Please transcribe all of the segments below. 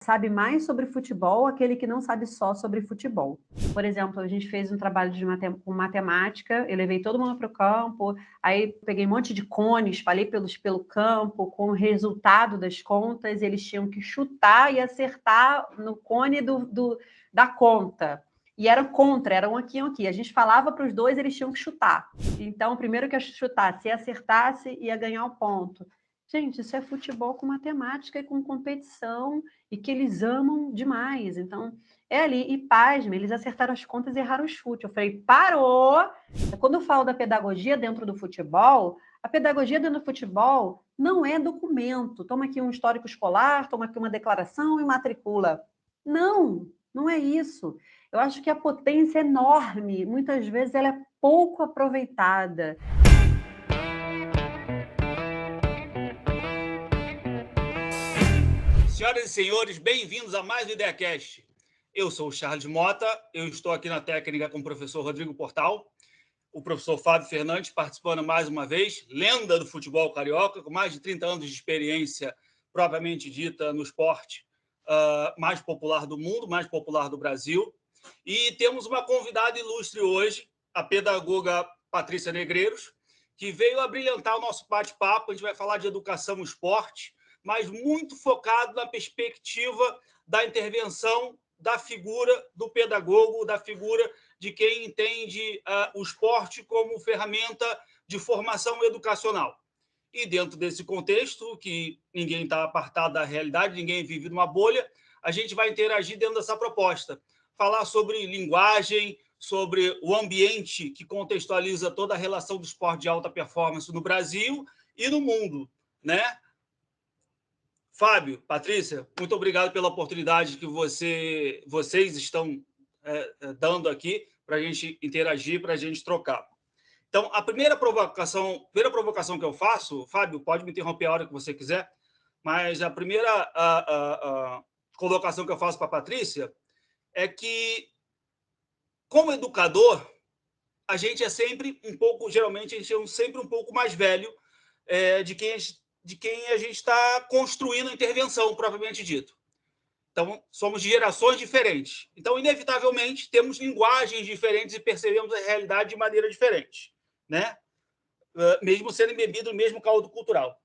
sabe mais sobre futebol aquele que não sabe só sobre futebol. Por exemplo, a gente fez um trabalho com matemática, eu levei todo mundo para o campo, aí peguei um monte de cones, espalhei pelo campo, com o resultado das contas, eles tinham que chutar e acertar no cone da conta. E era contra, era um aqui e um aqui. A gente falava para os dois, eles tinham que chutar. Então, o primeiro que chutasse e acertasse, ia ganhar o ponto. Gente, isso é futebol com matemática e com competição, e que eles amam demais. Então, é ali. E pasme, eles acertaram as contas e erraram o chute. Eu falei, parou! Quando eu falo da pedagogia dentro do futebol, a pedagogia dentro do futebol não é documento. Toma aqui um histórico escolar, toma aqui uma declaração e matricula. Não, não é isso. Eu acho que a potência é enorme. Muitas vezes ela é pouco aproveitada. Senhoras e senhores, bem-vindos a mais um IdeaCast. Eu sou o Charles Mota, eu estou aqui na técnica com o professor Rodrigo Portal, o professor Fábio Fernandes participando mais uma vez, lenda do futebol carioca, com mais de 30 anos de experiência propriamente dita no esporte mais popular do mundo, mais popular do Brasil. E temos uma convidada ilustre hoje, a pedagoga Patrícia Negreiros, que veio a brilhantar o nosso bate-papo. A gente vai falar de educação no esporte, mas muito focado na perspectiva da intervenção da figura do pedagogo, da figura de quem entende o esporte como ferramenta de formação educacional. E dentro desse contexto, que ninguém está apartado da realidade, ninguém vive numa bolha, a gente vai interagir dentro dessa proposta. Falar sobre linguagem, sobre o ambiente que contextualiza toda a relação do esporte de alta performance no Brasil e no mundo, né? Fábio, Patrícia, muito obrigado pela oportunidade que vocês estão dando aqui para a gente interagir, para a gente trocar. Então, a primeira provocação que eu faço, Fábio, pode me interromper a hora que você quiser, mas a primeira colocação que eu faço para a Patrícia é que, como educador, a gente é sempre um pouco, geralmente, a gente é sempre um pouco mais velho de quem a gente está construindo a intervenção, propriamente dito. Então, somos de gerações diferentes. Então, inevitavelmente, temos linguagens diferentes e percebemos a realidade de maneira diferente, né? Mesmo sendo embebido no mesmo caldo cultural.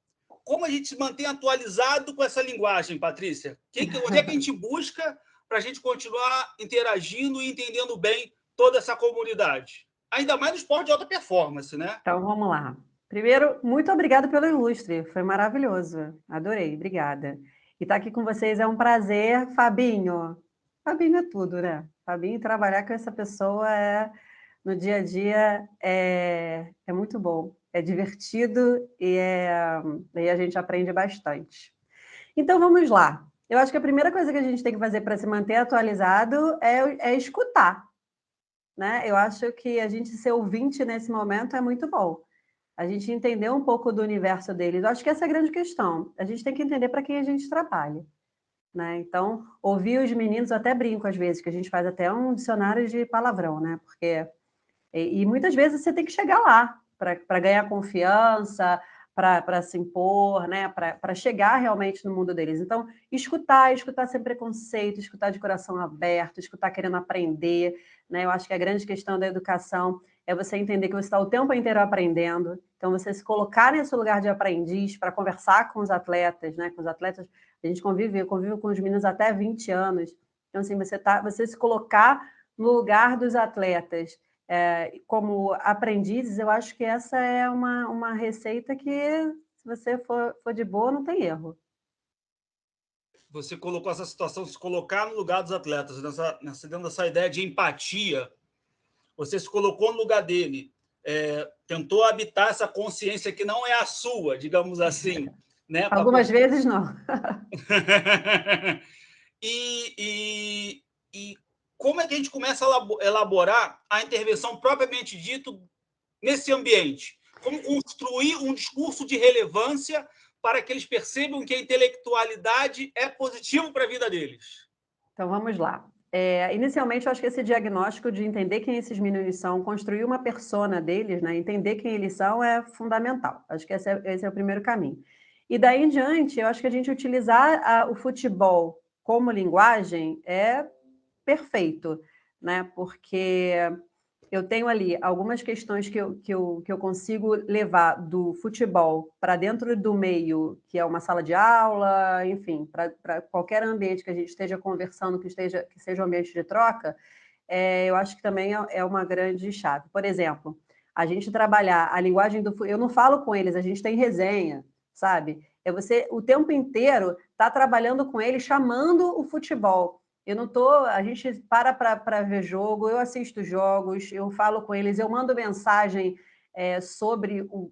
Como a gente se mantém atualizado com essa linguagem, Patrícia? Onde é que a gente busca para a gente continuar interagindo e entendendo bem toda essa comunidade? Ainda mais no esporte de alta performance, né? Então, vamos lá. Primeiro, muito obrigada pelo ilustre, foi maravilhoso, adorei, obrigada. E estar aqui com vocês é um prazer, Fabinho. Fabinho é tudo, né? Fabinho, trabalhar com essa pessoa no dia a dia é muito bom, é divertido e a gente aprende bastante. Então, vamos lá. Eu acho que a primeira coisa que a gente tem que fazer para se manter atualizado é escutar, né? Eu acho que a gente ser ouvinte nesse momento é muito bom. A gente entender um pouco do universo deles. Eu acho que essa é a grande questão. A gente tem que entender para quem a gente trabalha, né? Então, ouvir os meninos, eu até brinco às vezes, que a gente faz até um dicionário de palavrão, né? Porque e muitas vezes você tem que chegar lá para ganhar confiança, para se impor, né? Para chegar realmente no mundo deles. Então, escutar sem preconceito, escutar de coração aberto, escutar querendo aprender, né? Eu acho que a grande questão da educação é você entender que você está o tempo inteiro aprendendo. Então, você se colocar nesse lugar de aprendiz para conversar com os atletas, né? Com os atletas, a gente eu convivo com os meninos até 20 anos. Então, assim, você se colocar no lugar dos atletas como aprendizes, eu acho que essa é uma receita que, se você for de boa, não tem erro. Você colocou essa situação, se colocar no lugar dos atletas, dentro dessa ideia de empatia, você se colocou no lugar dele, tentou habitar essa consciência que não é a sua, digamos assim, né? Algumas vezes não. e como é que a gente começa a elaborar a intervenção propriamente dito nesse ambiente? Como construir um discurso de relevância para que eles percebam que a intelectualidade é positivo para a vida deles? Então, vamos lá. Inicialmente, eu acho que esse diagnóstico de entender quem esses meninos são, construir uma persona deles, né, entender quem eles são é fundamental. Acho que esse é o primeiro caminho. E daí em diante, eu acho que a gente utilizar o futebol como linguagem, é perfeito, né? Porque eu tenho ali algumas questões que eu consigo levar do futebol para dentro do meio, que é uma sala de aula, enfim, para qualquer ambiente que a gente esteja conversando, que seja um ambiente de troca, eu acho que também é uma grande chave. Por exemplo, a gente trabalhar a linguagem do... Eu não falo com eles, a gente tem resenha, sabe? É você, o tempo inteiro, tá trabalhando com eles, chamando o futebol. Eu não tô... A gente para ver jogo, eu assisto jogos, eu falo com eles, eu mando mensagem sobre o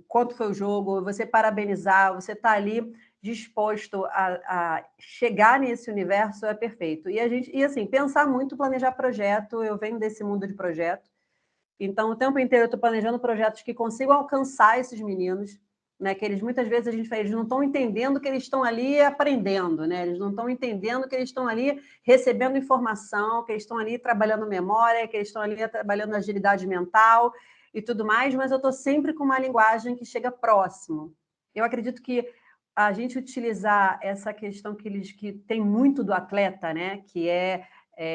quanto foi o jogo, você parabenizar, você está ali disposto a chegar nesse universo é perfeito. E assim, pensar muito, planejar projeto, eu venho desse mundo de projeto, então o tempo inteiro eu estou planejando projetos que consigam alcançar esses meninos, né, que eles muitas vezes eles não estão entendendo que eles estão ali aprendendo, né? Eles não estão entendendo que eles estão ali recebendo informação, que eles estão ali trabalhando memória, que eles estão ali trabalhando agilidade mental e tudo mais, mas eu estou sempre com uma linguagem que chega próximo. Eu acredito que a gente utilizar essa questão que tem muito do atleta, né, que é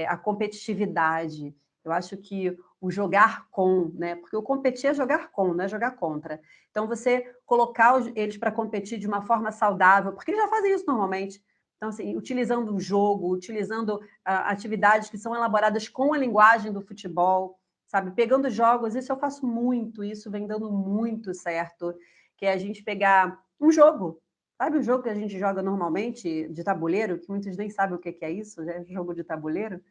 a competitividade. Eu acho que o jogar com, né, porque o competir é jogar com, não é jogar contra. Então, você colocar eles para competir de uma forma saudável, porque eles já fazem isso normalmente. Então, assim, utilizando o jogo, utilizando atividades que são elaboradas com a linguagem do futebol, sabe? Pegando jogos, isso eu faço muito, isso vem dando muito certo, que é a gente pegar um jogo, sabe o jogo que a gente joga normalmente, de tabuleiro, que muitos nem sabem o que é isso, é jogo de tabuleiro,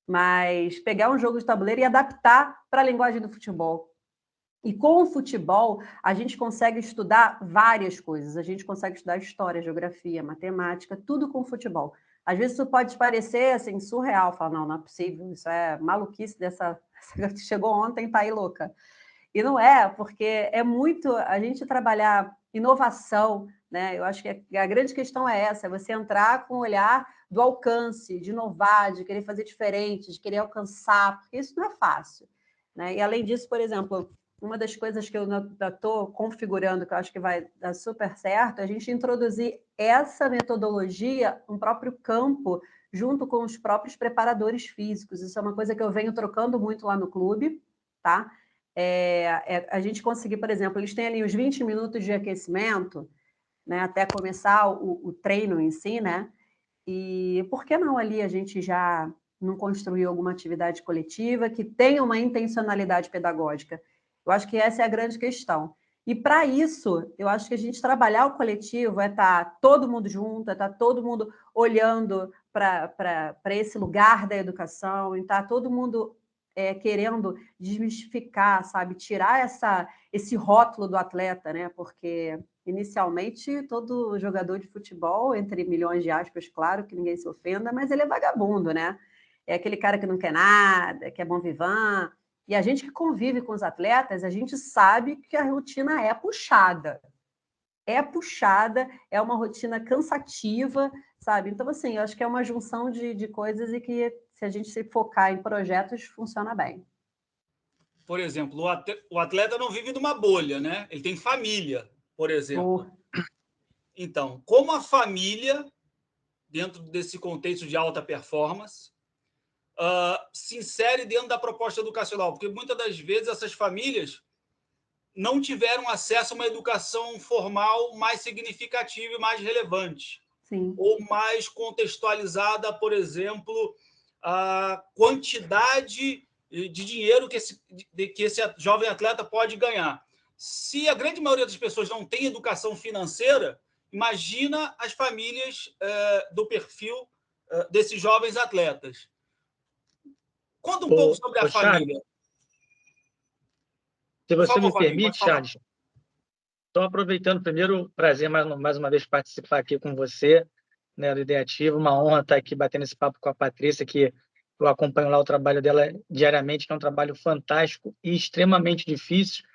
mas pegar um jogo de tabuleiro e adaptar para a linguagem do futebol. E com o futebol, a gente consegue estudar várias coisas. A gente consegue estudar história, geografia, matemática, tudo com futebol. Às vezes isso pode parecer assim, surreal, falar, não, não é possível, isso é maluquice dessa... Chegou ontem, tá aí louca. E não é, porque é muito a gente trabalhar inovação, né? Eu acho que a grande questão é essa, é você entrar com o olhar do alcance, de inovar, de querer fazer diferente, de querer alcançar, porque isso não é fácil, né? E além disso, por exemplo, uma das coisas que eu estou configurando, que eu acho que vai dar super certo, é a gente introduzir essa metodologia no próprio campo, junto com os próprios preparadores físicos. Isso é uma coisa que eu venho trocando muito lá no clube, tá? A gente conseguir, por exemplo, eles têm ali os 20 minutos de aquecimento, né, até começar o treino em si, né? E por que não ali a gente já não construir alguma atividade coletiva que tenha uma intencionalidade pedagógica? Eu acho que essa é a grande questão. E para isso, eu acho que a gente trabalhar o coletivo é estar todo mundo junto, é estar todo mundo olhando para esse lugar da educação, e estar todo mundo querendo desmistificar, sabe, tirar esse rótulo do atleta, né? Porque inicialmente todo jogador de futebol, entre milhões de aspas, claro, que ninguém se ofenda, mas ele é vagabundo, né? É aquele cara que não quer nada, que é bom vivant. E a gente que convive com os atletas, a gente sabe que a rotina é puxada. É puxada, é uma rotina cansativa, sabe? Então, assim, eu acho que é uma junção de coisas e que, se a gente se focar em projetos, funciona bem. Por exemplo, o atleta não vive numa bolha, né? Ele tem família, por exemplo. Então, como a família, dentro desse contexto de alta performance, se insere dentro da proposta educacional? Porque muitas das vezes essas famílias não tiveram acesso a uma educação formal mais significativa e mais relevante. Sim. Ou mais contextualizada, por exemplo, a quantidade de dinheiro que esse jovem atleta pode ganhar. Se a grande maioria das pessoas não tem educação financeira, imagina as famílias do perfil desses jovens atletas. Conta um pouco sobre a família. Charles, se você me permite, Charles, estou aproveitando primeiro, prazer mais uma vez participar aqui com você, né, do Ideativo, uma honra estar aqui batendo esse papo com a Patrícia, que eu acompanho lá o trabalho dela diariamente, que é um trabalho fantástico e extremamente difícil,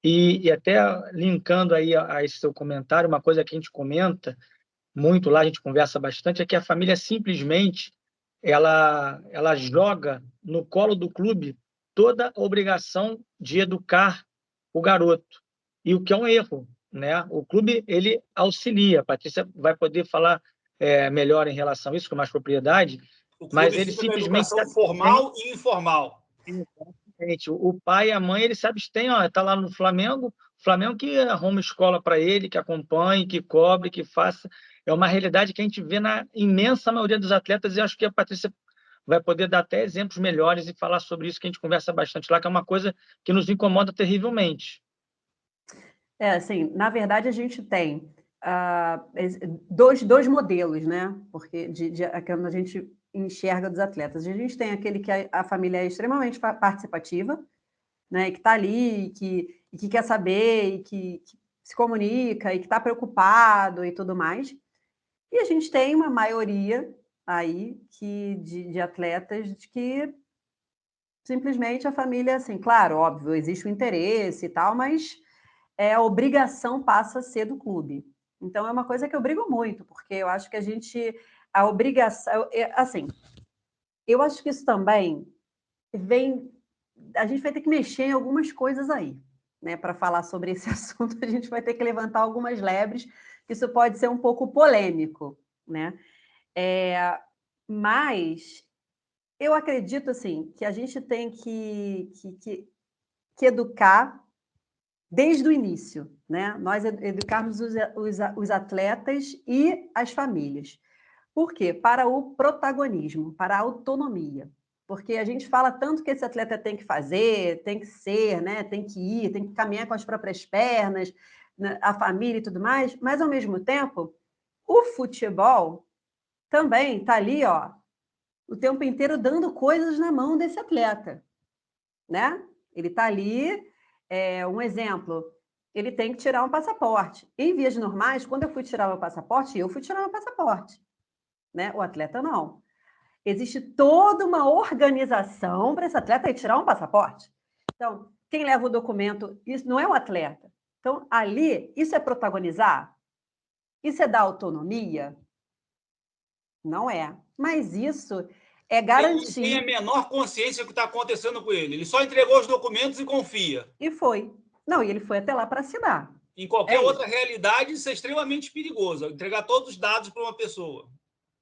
e até linkando aí a esse seu comentário, uma coisa que a gente comenta muito lá, a gente conversa bastante, é que a família simplesmente ela joga no colo do clube toda a obrigação de educar o garoto, e o que é um erro, né? O clube ele auxilia, a Patrícia vai poder falar melhor em relação a isso, com mais propriedade, mas ele simplesmente... educação formal e informal. Exatamente. O pai e a mãe, ele se abstém, está lá no Flamengo, o Flamengo que arruma escola para ele, que acompanhe, que cobre, que faça. É uma realidade que a gente vê na imensa maioria dos atletas, e acho que a Patrícia vai poder dar até exemplos melhores e falar sobre isso, que a gente conversa bastante lá, que é uma coisa que nos incomoda terrivelmente. Assim, na verdade, a gente tem dois modelos, né? Porque quando a gente enxerga dos atletas. A gente tem aquele que a família é extremamente participativa, né? Que está ali, que quer saber, e que se comunica, e que está preocupado e tudo mais. E a gente tem uma maioria aí de atletas que simplesmente a família, assim, claro, óbvio, existe o interesse e tal, mas a obrigação passa a ser do clube. Então, é uma coisa que eu brigo muito, porque eu acho que a obrigação, assim, eu acho que isso também a gente vai ter que mexer em algumas coisas aí, né, para falar sobre esse assunto, a gente vai ter que levantar algumas lebres, isso pode ser um pouco polêmico, né, mas eu acredito, assim, que a gente tem que educar desde o início, né? Nós educarmos os atletas e as famílias. Por quê? Para o protagonismo, para a autonomia. Porque a gente fala tanto que esse atleta tem que fazer, tem que ser, né? Tem que ir, tem que caminhar com as próprias pernas, né? A família e tudo mais, mas, ao mesmo tempo, o futebol também está ali, ó, o tempo inteiro dando coisas na mão desse atleta, né? Ele está ali, um exemplo, ele tem que tirar um passaporte. Em vias normais, quando eu fui tirar meu passaporte, né? O atleta não. Existe toda uma organização para esse atleta ir tirar um passaporte. Então, quem leva o documento, isso não é o atleta. Então, ali, isso é protagonizar? Isso é dar autonomia? Não é. Mas isso é garantir... Ele tem a menor consciência do que está acontecendo com ele. Ele só entregou os documentos e confia. E foi. Não, e ele foi até lá para assinar. Em qualquer outra realidade, isso é extremamente perigoso. Entregar todos os dados para uma pessoa.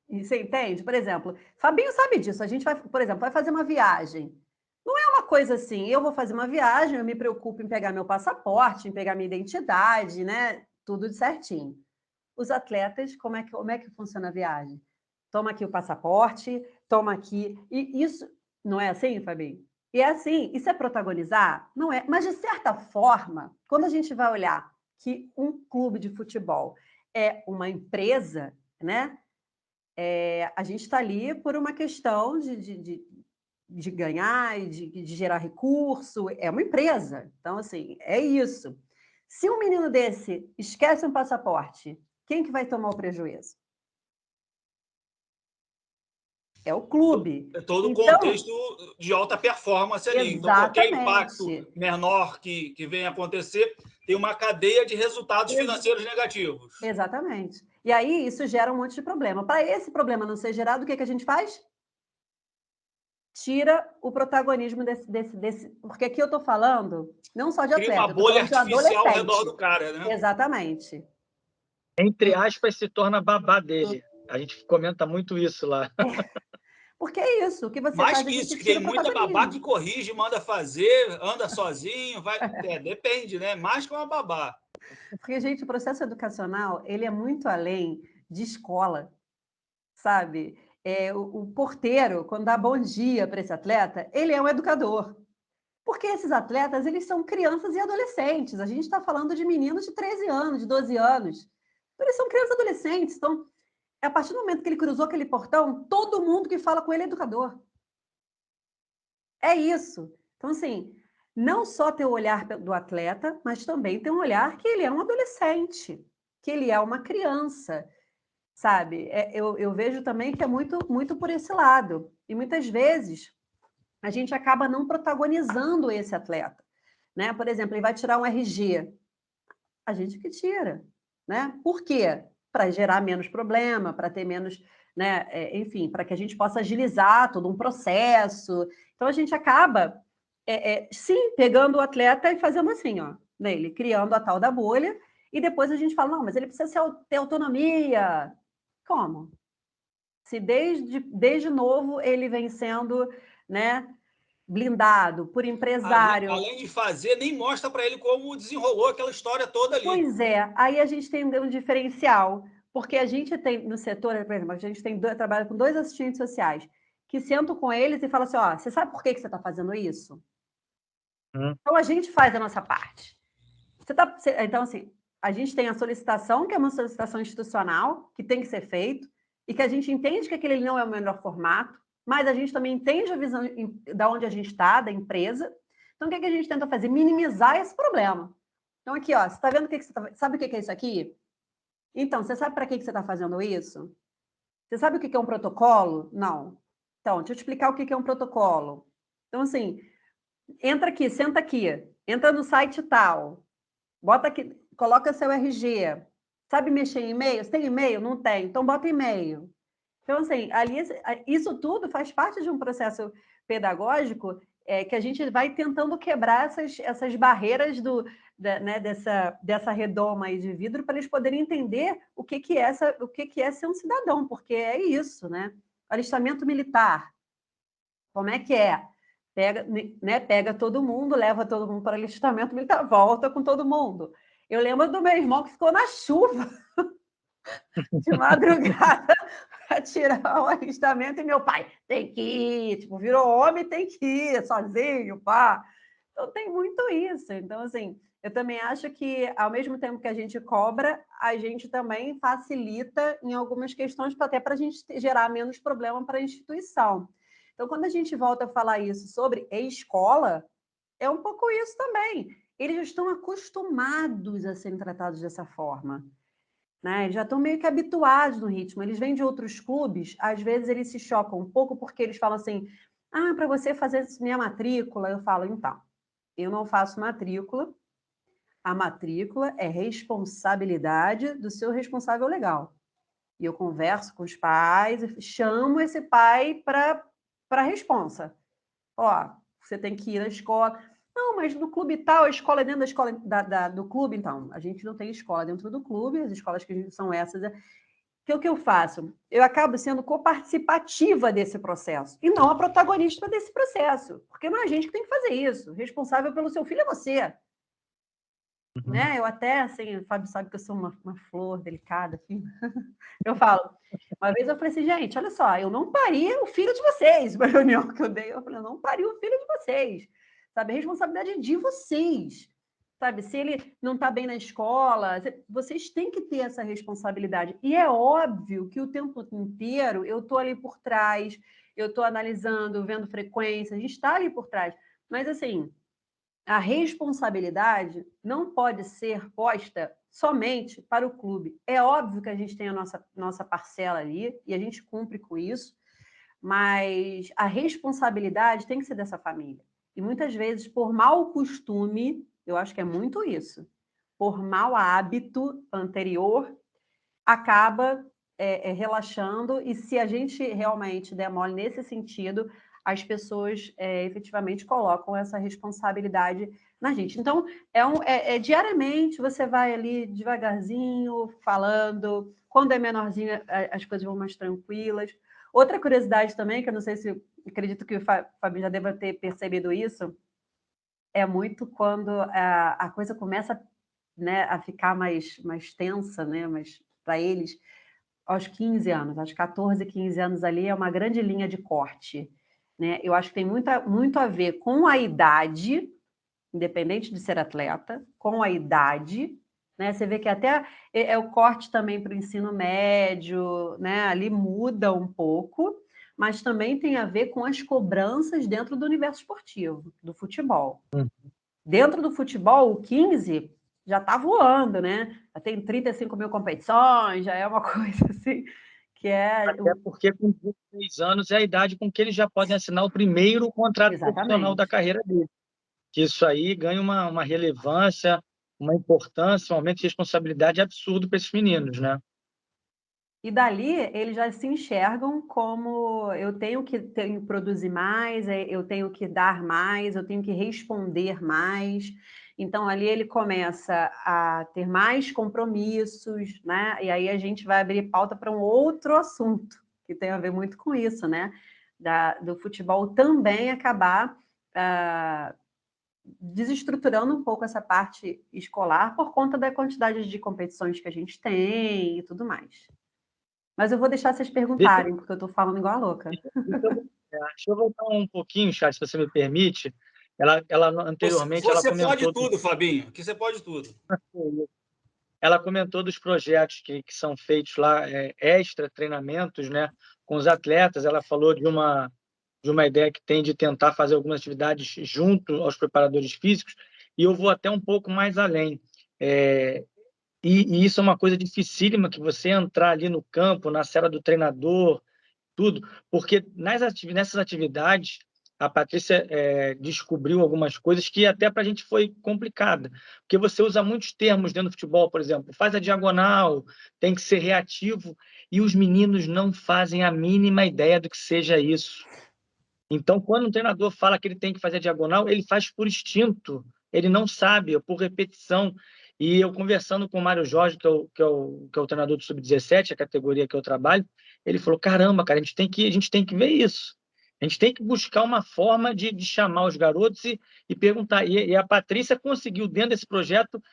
E você entende? Por exemplo, Fabinho sabe disso. A gente vai, por exemplo, vai fazer uma viagem. Não é uma coisa assim, eu vou fazer uma viagem, eu me preocupo em pegar meu passaporte, em pegar minha identidade, né? Tudo certinho. Os atletas, como é que funciona a viagem? Toma aqui o passaporte, toma aqui. E isso não é assim, Fabinho? E é assim, isso é protagonizar? Não é. Mas, de certa forma, quando a gente vai olhar que um clube de futebol é uma empresa, né? A gente está ali por uma questão de ganhar e de gerar recurso, é uma empresa. Então, assim, é isso. Se um menino desse esquece um passaporte, quem que vai tomar o prejuízo? É o clube. É todo o contexto de alta performance ali. Então, qualquer impacto menor que venha a acontecer tem uma cadeia de resultados financeiros negativos. Exatamente. E aí isso gera um monte de problema. Para esse problema não ser gerado, o que a gente faz? Tira o protagonismo desse... Porque aqui eu estou falando não só de atleta. Cria uma bolha artificial ao redor do cara, né? Exatamente. Entre aspas, se torna babá dele. A gente comenta muito isso lá. Porque é isso, o que você mais faz... que isso, que tem muita babá que corrige, manda fazer, anda sozinho, vai... depende, né? Mais que uma babá. Porque, gente, o processo educacional, ele é muito além de escola, sabe? O porteiro, quando dá bom dia para esse atleta, ele é um educador. Porque esses atletas, eles são crianças e adolescentes. A gente está falando de meninos de 13 anos, de 12 anos. Então, eles são crianças e adolescentes. Então, a partir do momento que ele cruzou aquele portão, todo mundo que fala com ele é educador. É isso. Então, assim, não só ter o olhar do atleta, mas também ter um olhar que ele é um adolescente, que ele é uma criança, sabe? Eu vejo também que é muito, muito por esse lado. E muitas vezes a gente acaba não protagonizando esse atleta, né? Por exemplo, ele vai tirar um RG. A gente que tira, né? Por quê? Para gerar menos problema, para ter menos, né? Enfim, para que a gente possa agilizar todo um processo. Então, a gente acaba, sim, pegando o atleta e fazendo assim, ó, nele, criando a tal da bolha, e depois a gente fala, não, mas ele precisa ter autonomia. Como? Se desde novo ele vem sendo, né, blindado por empresário. Além de fazer, nem mostra para ele como desenrolou aquela história toda ali. Pois é, aí a gente tem um diferencial, porque a gente tem no setor, por exemplo, a gente trabalha com 2 assistentes sociais, que sentam com eles e falam assim, ó, você sabe por que você está fazendo isso? Então a gente faz a nossa parte. Então, assim, a gente tem a solicitação, que é uma solicitação institucional, que tem que ser feito, e que a gente entende que aquele não é o melhor formato, mas a gente também entende a visão da onde a gente está, da empresa. Então, o que a gente tenta fazer? Minimizar esse problema. Então, aqui, ó, você está vendo sabe o que é isso aqui? Então, você sabe para que você está fazendo isso? Você sabe o que é um protocolo? Não. Então, deixa eu te explicar o que é um protocolo. Então, assim, entra aqui, senta aqui, entra no site tal, bota aqui, coloca seu RG. Sabe mexer em e-mail? Você tem e-mail? Não tem. Então, bota e-mail. Então, assim, ali, isso tudo faz parte de um processo pedagógico que a gente vai tentando quebrar essas barreiras né, dessa redoma aí de vidro para eles poderem entender o que é ser um cidadão, porque é isso, né? Alistamento militar. Como é que é? Pega todo mundo, leva todo mundo para alistamento militar, volta com todo mundo. Eu lembro do meu irmão que ficou na chuva de madrugada para tirar o alistamento e meu pai tem que ir, tipo, virou homem, tem que ir sozinho, pá. Então tem muito isso. Então, assim, eu também acho que, ao mesmo tempo que a gente cobra, a gente também facilita em algumas questões, até para a gente gerar menos problema para a instituição. Então, quando a gente volta a falar isso sobre escola, é um pouco isso também. Eles já estão acostumados a serem tratados dessa forma. Né? Eles já estão meio que habituados no ritmo. Eles vêm de outros clubes, às vezes eles se chocam um pouco porque eles falam assim: ah, para você fazer minha matrícula, eu falo, então, eu não faço matrícula. A matrícula é responsabilidade do seu responsável legal. E eu converso com os pais e chamo esse pai para a responsa. Ó, você tem que ir na escola. Não, mas no clube tal, a escola é dentro da escola do clube, então. A gente não tem escola dentro do clube, as escolas que são essas. O que eu faço? Eu acabo sendo coparticipativa desse processo e não a protagonista desse processo, porque não é a gente que tem que fazer isso. Responsável pelo seu filho é você. Né? Eu até, assim, o Fábio sabe que eu sou uma flor delicada, assim. Eu falo, uma vez eu falei assim, gente, olha só, eu não pari o filho de vocês. Uma reunião que eu dei, eu falei, eu não pari o filho de vocês. Sabe, a responsabilidade é de vocês. Sabe, se ele não está bem na escola, vocês têm que ter essa responsabilidade. E é óbvio que o tempo inteiro eu estou ali por trás, eu estou analisando, vendo frequência, a gente está ali por trás. Mas, assim, a responsabilidade não pode ser posta somente para o clube. É óbvio que a gente tem a nossa parcela ali e a gente cumpre com isso, mas a responsabilidade tem que ser dessa família. E muitas vezes, por mau costume, eu acho que é muito isso, por mau hábito anterior, acaba relaxando, e se a gente realmente der mole nesse sentido, as pessoas efetivamente colocam essa responsabilidade na gente. Então, diariamente você vai ali devagarzinho, falando. Quando é menorzinho, as coisas vão mais tranquilas. Outra curiosidade também, que eu não sei se acredito que o Fábio já deva ter percebido isso, é muito quando a coisa começa, né, a ficar mais tensa, né, mas para eles, aos 15 anos, aos 14, 15 anos ali, é uma grande linha de corte. Né? Eu acho que tem muito a ver com a idade, independente de ser atleta, com a idade. Né? Você vê que até o corte também para o ensino médio, né? Ali muda um pouco, mas também tem a ver com as cobranças dentro do universo esportivo, do futebol. Dentro do futebol, o 15 já está voando, né? Já tem 35 mil competições, já é uma coisa assim que é... Até porque com 16 anos é a idade com que eles já podem assinar o primeiro contrato profissional da carreira dele. Que isso aí ganha uma relevância, uma importância, um aumento de responsabilidade absurdo para esses meninos, né? E dali eles já se enxergam como eu tenho que produzir mais, eu tenho que dar mais, eu tenho que responder mais. Então, ali ele começa a ter mais compromissos, né? E aí a gente vai abrir pauta para um outro assunto, que tem a ver muito com isso, né? Do futebol também acabar desestruturando um pouco essa parte escolar por conta da quantidade de competições que a gente tem e tudo mais. Mas eu vou deixar vocês perguntarem, porque eu estou falando igual a louca. Deixa eu voltar um pouquinho, Charles, se você me permite. Ela anteriormente você ela comentou... pode tudo, Fabinho. Aqui você pode tudo. Ela comentou dos projetos que são feitos lá, extra treinamentos, né, com os atletas. Ela falou de uma ideia que tem de tentar fazer algumas atividades junto aos preparadores físicos, e eu vou até um pouco mais além. E isso é uma coisa dificílima, que você entrar ali no campo, na cela do treinador, tudo, porque nessas atividades a Patrícia descobriu algumas coisas que até para a gente foi complicada, porque você usa muitos termos dentro do futebol, por exemplo, faz a diagonal, tem que ser reativo, e os meninos não fazem a mínima ideia do que seja isso. Então, quando um treinador fala que ele tem que fazer a diagonal, ele faz por instinto, ele não sabe, por repetição. E eu conversando com o Mário Jorge, que é o treinador do Sub-17, a categoria que eu trabalho, ele falou, caramba, cara, a gente tem que ver isso. A gente tem que buscar uma forma de chamar os garotos e perguntar. E a Patrícia conseguiu, dentro desse projeto,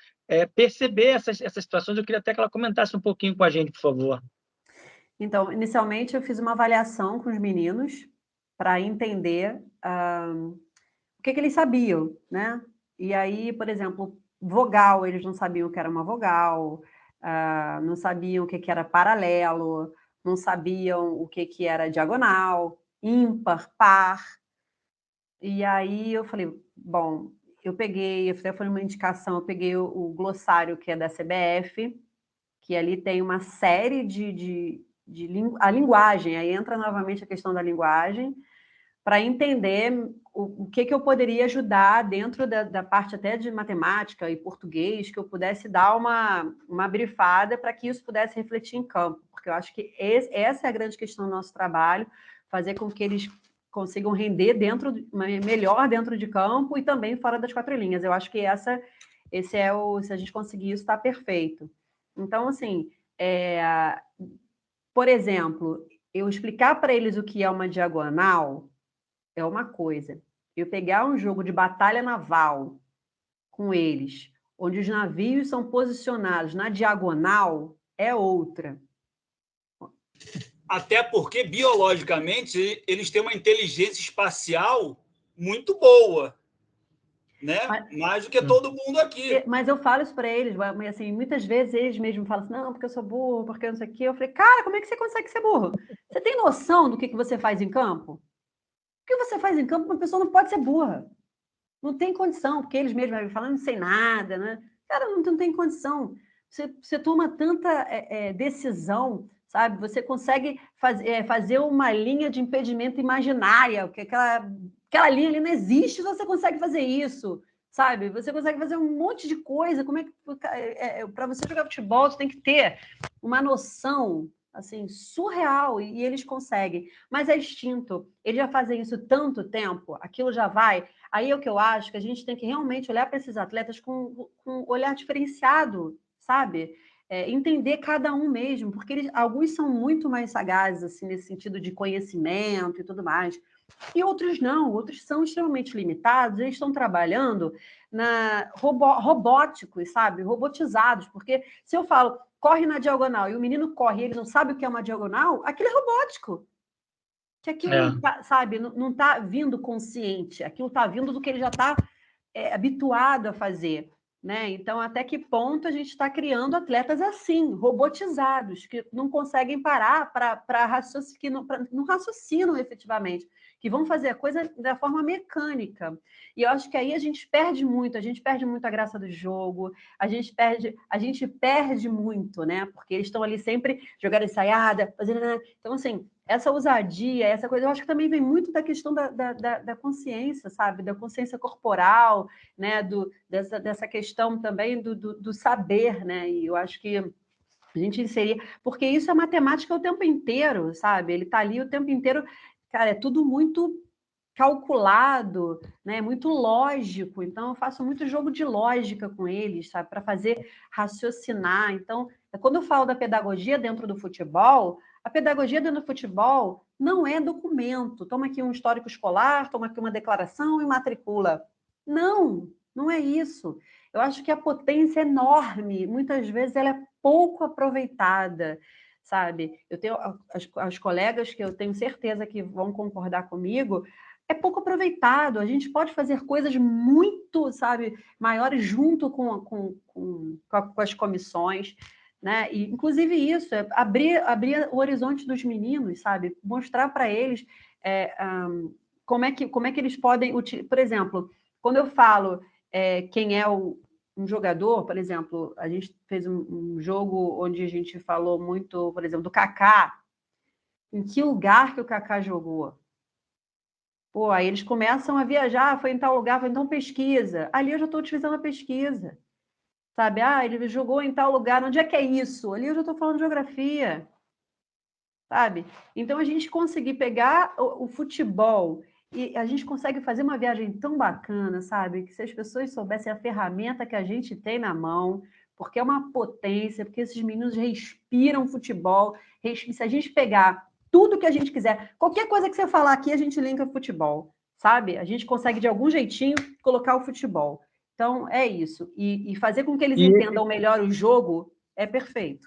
perceber essas situações. Eu queria até que ela comentasse um pouquinho com a gente, por favor. Então, inicialmente, eu fiz uma avaliação com os meninos para entender o que eles sabiam, né? E aí, por exemplo, vogal, eles não sabiam o que era uma vogal, não sabiam o que era paralelo, não sabiam o que era diagonal, ímpar, par. E aí eu falei, bom, eu até foi uma indicação, eu peguei o glossário que é da CBF, que ali tem uma série a linguagem, aí entra novamente a questão da linguagem, para entender o que eu poderia ajudar dentro da parte até de matemática e português, que eu pudesse dar uma brifada para que isso pudesse refletir em campo, porque eu acho que essa é a grande questão do nosso trabalho, fazer com que eles consigam render melhor dentro de campo e também fora das 4 linhas. Eu acho que esse é se a gente conseguir isso, está perfeito. Então, assim, por exemplo, eu explicar para eles o que é uma diagonal é uma coisa. Eu pegar um jogo de batalha naval com eles, onde os navios são posicionados na diagonal, é outra. Até porque, biologicamente, eles têm uma inteligência espacial muito boa, né? Mais do que todo mundo aqui. Mas eu falo isso para eles, assim, muitas vezes eles mesmos falam assim, não, porque eu sou burro, porque eu não sei o quê. Eu falei, cara, como é que você consegue ser burro? Você tem noção do que você faz em campo? O que você faz em campo, uma pessoa não pode ser burra. Não tem condição, porque eles mesmos vão falando, não sei nada, né? Cara, não tem condição. Você toma tanta decisão, sabe? Você consegue fazer uma linha de impedimento imaginária, porque aquela linha ali não existe, você consegue fazer isso, sabe? Você consegue fazer um monte de coisa. Como é que para você jogar futebol, você tem que ter uma noção assim surreal, e eles conseguem. Mas é instinto. Eles já fazem isso tanto tempo, aquilo já vai. Aí é o que eu acho que a gente tem que realmente olhar para esses atletas com um olhar diferenciado, sabe? Entender cada um mesmo, porque alguns são muito mais sagazes, assim, nesse sentido de conhecimento e tudo mais, e outros não, outros são extremamente limitados, eles estão trabalhando robóticos, sabe? Robotizados, porque se eu falo, corre na diagonal, e o menino corre e ele não sabe o que é uma diagonal, aquilo é robótico. Que aquilo, sabe, não está vindo consciente, aquilo está vindo do que ele já está habituado a fazer. Né? Então, até que ponto a gente está criando atletas assim, robotizados, que não conseguem parar para raciocinar, não raciocinam efetivamente, que vão fazer a coisa da forma mecânica. E eu acho que aí a gente perde muito a graça do jogo, a gente perde muito, né? Porque eles estão ali sempre jogando ensaiada, fazendo. Então, assim, essa ousadia, essa coisa, eu acho que também vem muito da questão da consciência, sabe? Da consciência corporal, né? Dessa questão também do saber, né? E eu acho que a gente inserir, porque isso é matemática o tempo inteiro, sabe? Ele está ali o tempo inteiro, cara, é tudo muito calculado, né? Muito lógico. Então, eu faço muito jogo de lógica com eles, sabe? Para fazer raciocinar. Então, quando eu falo da pedagogia dentro do futebol, a pedagogia dentro do futebol não é documento. Toma aqui um histórico escolar, toma aqui uma declaração e matricula. Não, não é isso. Eu acho que a potência é enorme. Muitas vezes ela é pouco aproveitada, sabe? Eu tenho as colegas que eu tenho certeza que vão concordar comigo, é pouco aproveitado. A gente pode fazer coisas muito, sabe, maiores junto com as comissões, né? E, inclusive isso, abrir o horizonte dos meninos, sabe? Mostrar para eles como é que eles podem... Por exemplo, quando eu falo quem é um jogador, por exemplo, a gente fez um jogo onde a gente falou muito, por exemplo, do Kaká, em que lugar que o Kaká jogou. Pô, aí eles começam a viajar, foi em tal lugar, então pesquisa. Ali eu já estou utilizando a pesquisa. Sabe? Ele jogou em tal lugar, onde é que é isso? Ali eu já estou falando de geografia. Sabe? Então, a gente conseguir pegar o futebol e a gente consegue fazer uma viagem tão bacana, sabe? Que se as pessoas soubessem a ferramenta que a gente tem na mão, porque é uma potência, porque esses meninos respiram futebol. Se a gente pegar tudo que a gente quiser, qualquer coisa que você falar aqui, a gente linka futebol, sabe? A gente consegue, de algum jeitinho, colocar o futebol. Então, é isso. E fazer com que eles entendam melhor o jogo é perfeito.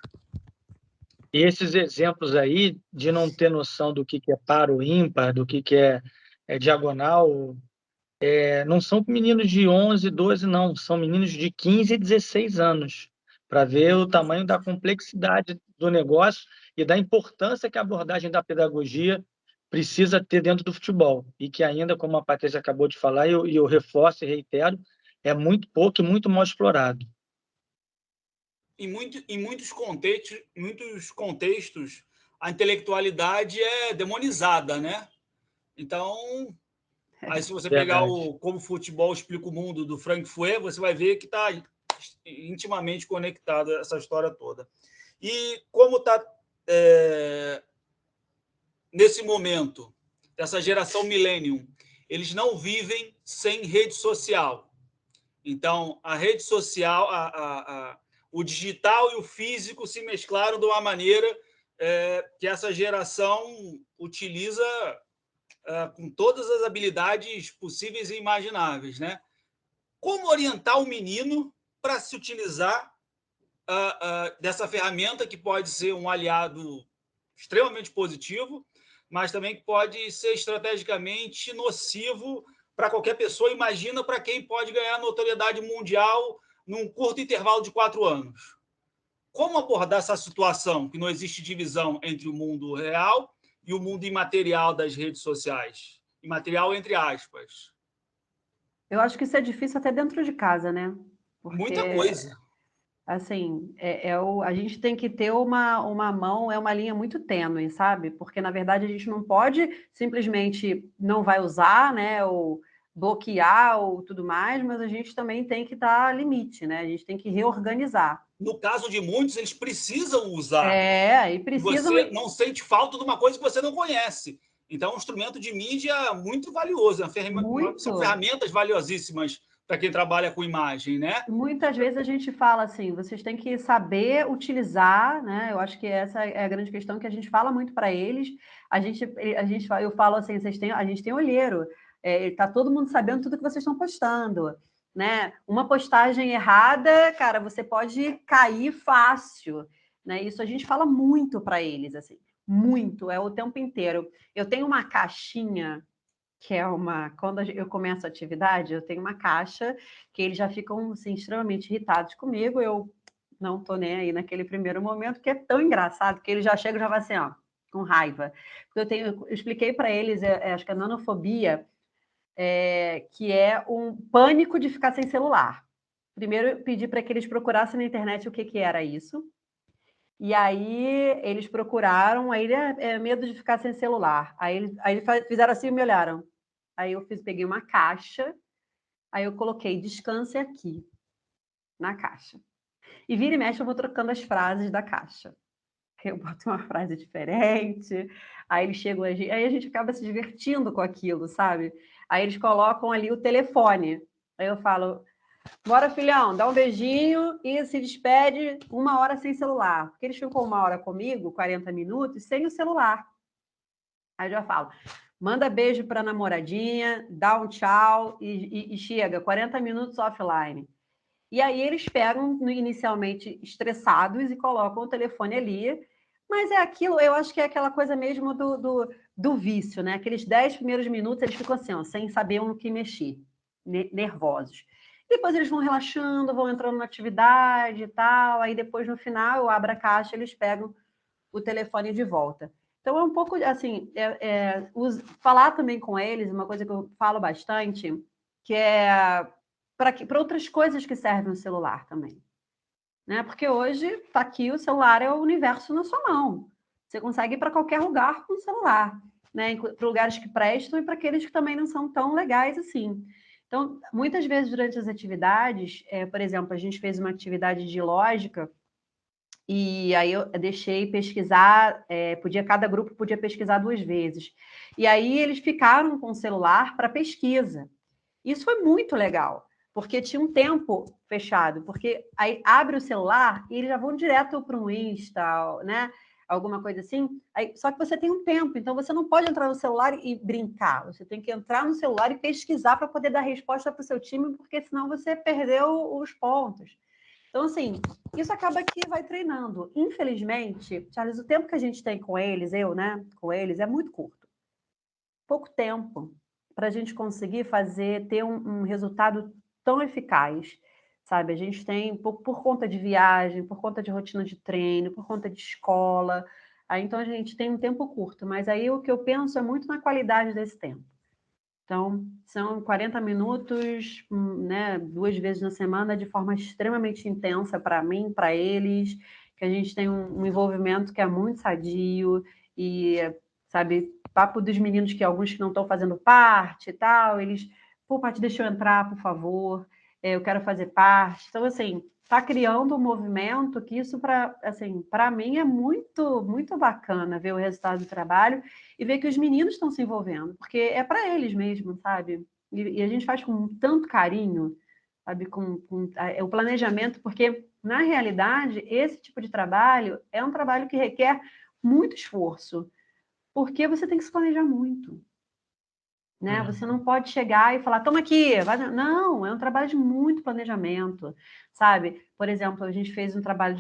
E esses exemplos aí de não ter noção do que é par ou ímpar, do que é diagonal, não são meninos de 11, 12, não. São meninos de 15 e 16 anos, para ver o tamanho da complexidade do negócio e da importância que a abordagem da pedagogia precisa ter dentro do futebol. E que ainda, como a Patrícia acabou de falar, e eu reforço e reitero, é muito pouco e muito mal explorado. Em muitos contextos, a intelectualidade é demonizada, né? Então, aí se você pegar Como o Futebol Explica o Mundo, do Frank Fouet, você vai ver que está intimamente conectada essa história toda. E como está nesse momento, essa geração millennium, eles não vivem sem rede social. Então, a rede social, o digital e o físico se mesclaram de uma maneira que essa geração utiliza com todas as habilidades possíveis e imagináveis, né? Como orientar o menino para se utilizar dessa ferramenta que pode ser um aliado extremamente positivo, mas também que pode ser estrategicamente nocivo para qualquer pessoa. Imagina para quem pode ganhar notoriedade mundial num curto intervalo de 4 anos. Como abordar essa situação que não existe divisão entre o mundo real e o mundo imaterial das redes sociais? Imaterial entre aspas. Eu acho que isso é difícil até dentro de casa, né? Porque, muita coisa. Assim, a gente tem que ter uma mão, uma linha muito tênue, sabe? Porque, na verdade, a gente não pode simplesmente não vai usar, né? Ou bloquear ou tudo mais, mas a gente também tem que dar limite, né? A gente tem que reorganizar. No caso de muitos, eles precisam usar. E precisam... Você não sente falta de uma coisa que você não conhece. Então, é um instrumento de mídia muito valioso. São ferramentas valiosíssimas para quem trabalha com imagem, né? Muitas vezes a gente fala assim, vocês têm que saber utilizar, né? Eu acho que essa é a grande questão que a gente fala muito para eles. Eu falo assim, a gente tem olheiro, tá todo mundo sabendo tudo que vocês estão postando, né? Uma postagem errada, cara, você pode cair fácil, né? Isso a gente fala muito para eles, assim, muito, o tempo inteiro. Eu tenho uma caixinha que é quando eu começo a atividade, eu tenho uma caixa que eles já ficam assim, extremamente irritados comigo, eu não estou nem aí naquele primeiro momento, que é tão engraçado, que eles já chegam e já vão assim, ó, com raiva. Eu expliquei para eles, acho que a nanofobia, que é um pânico de ficar sem celular. Primeiro, eu pedi para que eles procurassem na internet o que era isso, e aí eles procuraram, aí é medo de ficar sem celular. Aí eles fizeram assim e me olharam. Aí eu peguei uma caixa, aí eu coloquei descanse aqui, na caixa. E vira e mexe eu vou trocando as frases da caixa. que eu boto uma frase diferente, aí eles chegam, aí a gente acaba se divertindo com aquilo, sabe? Aí eles colocam ali o telefone. Aí eu falo, bora, filhão, dá um beijinho e se despede 1 hora sem celular. Porque eles ficam 1 hora comigo, 40 minutos, sem o celular. Aí eu já falo, manda beijo para a namoradinha, dá um tchau e chega, 40 minutos offline. E aí eles pegam inicialmente estressados e colocam o telefone ali, mas é aquilo, eu acho que é aquela coisa mesmo do vício, né? Aqueles 10 primeiros minutos eles ficam assim, ó, sem saber no que mexer, nervosos. Depois eles vão relaxando, vão entrando na atividade e tal, aí depois no final eu abro a caixa, eles pegam o telefone de volta. Então é um pouco assim, falar também com eles, uma coisa que eu falo bastante, que é para outras coisas que servem o celular também. Né? Porque hoje está aqui, o celular é o universo na sua mão. Você consegue ir para qualquer lugar com o celular, né? Para lugares que prestam e para aqueles que também não são tão legais assim. Então, muitas vezes durante as atividades, por exemplo, a gente fez uma atividade de lógica e aí eu deixei pesquisar, cada grupo podia pesquisar 2 vezes. E aí eles ficaram com o celular para pesquisa. Isso foi muito legal, porque tinha um tempo fechado, porque aí abre o celular e eles já vão direto para um Insta, né? Alguma coisa assim. Aí, só que você tem um tempo, então você não pode entrar no celular e brincar. Você tem que entrar no celular e pesquisar para poder dar resposta para o seu time, porque senão você perdeu os pontos. Então, assim, isso acaba que vai treinando. Infelizmente, Charles, o tempo que a gente tem com eles, né, com eles, é muito curto. Pouco tempo para a gente conseguir ter um resultado tão eficaz, sabe? A gente tem, por conta de viagem, por conta de rotina de treino, por conta de escola, aí então a gente tem um tempo curto, mas aí o que eu penso é muito na qualidade desse tempo. Então, são 40 minutos, né, 2 vezes na semana, de forma extremamente intensa para mim, para eles, que a gente tem um envolvimento que é muito sadio e, sabe, papo dos meninos que alguns que não estão fazendo parte e tal, eles, pô, Paty, deixa eu entrar, por favor, eu quero fazer parte. Então, assim, está criando um movimento que isso, para mim, é muito, muito bacana ver o resultado do trabalho e ver que os meninos estão se envolvendo, porque é para eles mesmo, sabe? E a gente faz com tanto carinho, sabe? O planejamento, porque, na realidade, esse tipo de trabalho é um trabalho que requer muito esforço, porque você tem que se planejar muito. Né? Você não pode chegar e falar, toma aqui, vai. Não, é um trabalho de muito planejamento, sabe? Por exemplo, a gente fez um trabalho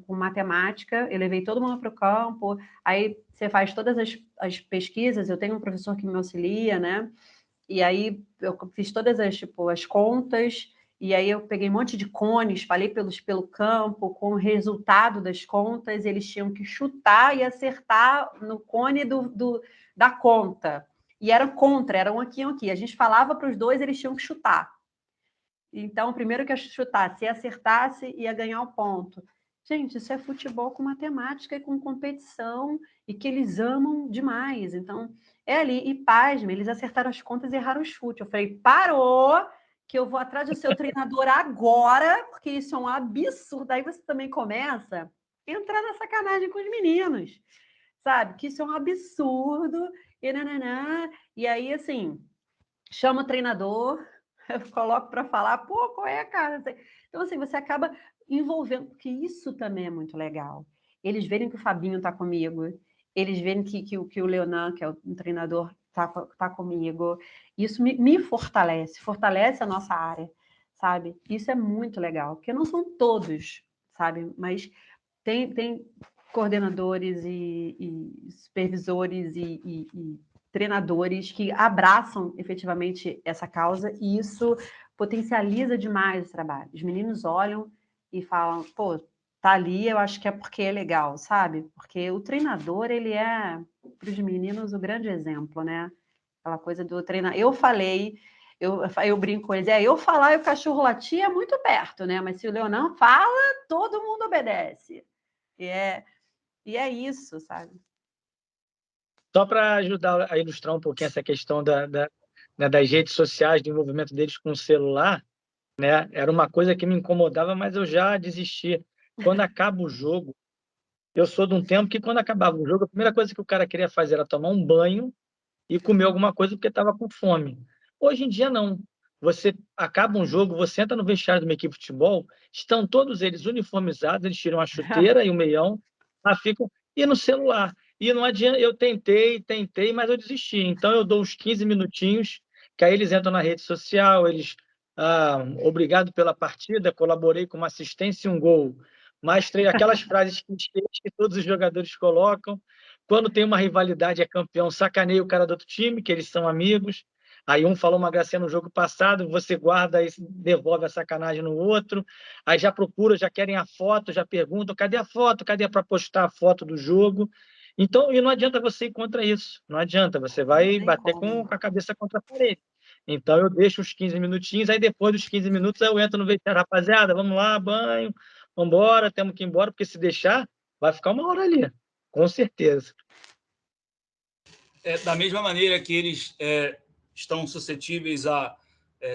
com matemática, eu levei todo mundo para o campo, aí você faz todas as pesquisas, eu tenho um professor que me auxilia, né? E aí eu fiz todas as contas, e aí eu peguei um monte de cones, espalhei pelo campo, com o resultado das contas, eles tinham que chutar e acertar no cone da conta. E eram contra, eram aqui e aqui. A gente falava para os dois, eles tinham que chutar. Então, o primeiro que chutasse e acertasse, ia ganhar o ponto. Gente, isso é futebol com matemática e com competição, e que eles amam demais. Então, é ali. E pasme, eles acertaram as contas e erraram o chute. Eu falei, parou, que eu vou atrás do seu treinador agora, porque isso é um absurdo. Aí você também começa a entrar na sacanagem com os meninos, sabe? Que isso é um absurdo. E aí, assim, chama o treinador, eu coloco para falar, pô, qual é, cara? Então, assim, você acaba envolvendo, porque isso também é muito legal. Eles verem que o Fabinho está comigo, eles verem que o Leonan, que é o treinador, tá comigo. Isso me fortalece a nossa área, sabe? Isso é muito legal, porque não são todos, sabe? Mas tem coordenadores e supervisores e treinadores que abraçam efetivamente essa causa e isso potencializa demais o trabalho. Os meninos olham e falam, pô, tá ali, eu acho que é porque é legal, sabe? Porque o treinador, ele é, para os meninos, o grande exemplo, né? Aquela coisa do treinar. Eu brinco com eles, eu falar e o cachorro latir é muito perto, né? Mas se o Leonan fala, todo mundo obedece. E é isso, sabe? Só para ajudar a ilustrar um pouquinho essa questão das redes sociais, do envolvimento deles com o celular, né? Era uma coisa que me incomodava, mas eu já desisti. Quando acaba o jogo, Eu sou de um tempo que, quando acabava o jogo, a primeira coisa que o cara queria fazer era tomar um banho e comer alguma coisa porque estava com fome. Hoje em dia, não. Você acaba um jogo, você entra no vestiário de uma equipe de futebol, estão todos eles uniformizados, eles tiram a chuteira e o meião, lá ficam, e no celular. E não adianta, eu tentei, mas eu desisti. Então, eu dou uns 15 minutinhos, que aí eles entram na rede social, eles, obrigado pela partida, colaborei com uma assistência e um gol. Mais aquelas frases que todos os jogadores colocam. Quando tem uma rivalidade, é campeão, sacaneia o cara do outro time, que eles são amigos. Aí um falou uma gracinha no jogo passado, você guarda e devolve a sacanagem no outro. Aí já procura, já querem a foto, já perguntam, cadê a foto? Cadê para postar a foto do jogo? Então, e não adianta você ir contra isso. Não adianta, você vai bater com a cabeça contra a parede. Então, eu deixo uns 15 minutinhos, aí depois dos 15 minutos eu entro no vestiário, rapaziada, vamos lá, banho, vamos embora, temos que ir embora, porque se deixar, vai ficar uma hora ali. Com certeza. Da mesma maneira que eles estão suscetíveis a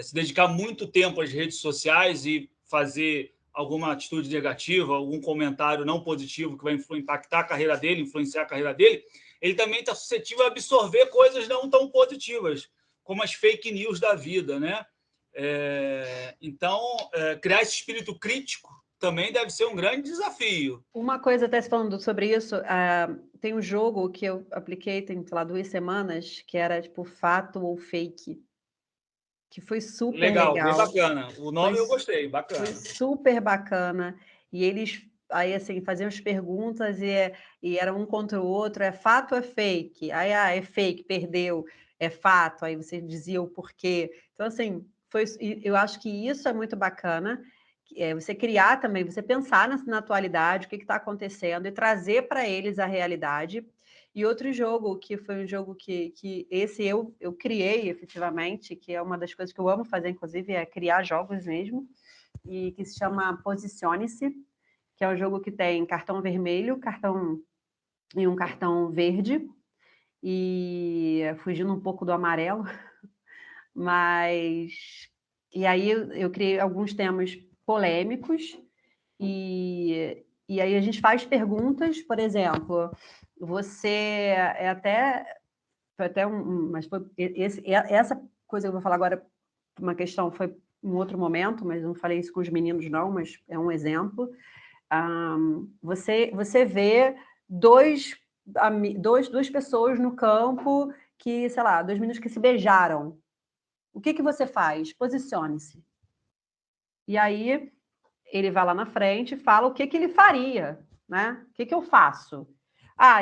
se dedicar muito tempo às redes sociais e fazer alguma atitude negativa, algum comentário não positivo que vai impactar a carreira dele, influenciar a carreira dele, ele também está suscetível a absorver coisas não tão positivas, como as fake news da vida, né? Então, criar esse espírito crítico também deve ser um grande desafio. Uma coisa, até falando sobre isso, tem um jogo que eu apliquei, tem, sei lá, 2 semanas, que era tipo fato ou fake, que foi super legal. legal. Bem bacana. O nome eu gostei, bacana. Foi super bacana. E eles, aí assim, faziam as perguntas e era um contra o outro, é fato ou é fake? Aí, é fake, perdeu, é fato, aí você dizia o porquê. Então, assim, eu acho que isso é muito bacana, você criar também, você pensar na atualidade, o que está acontecendo, e trazer para eles a realidade. E outro jogo, que foi um jogo que esse eu criei efetivamente, que é uma das coisas que eu amo fazer, inclusive, é criar jogos mesmo, e que se chama Posicione-se, que é um jogo que tem cartão vermelho, e um cartão verde, e fugindo um pouco do amarelo, mas... E aí eu criei alguns temas polêmicos, e aí a gente faz perguntas, por exemplo, você foi até mas foi essa coisa que eu vou falar agora, uma questão, foi em outro momento, mas não falei isso com os meninos não, mas é um exemplo. Você vê duas pessoas no campo que, sei lá, 2 meninos que se beijaram. O que você faz? Posicione-se. E aí ele vai lá na frente e fala o que ele faria, né? O que eu faço?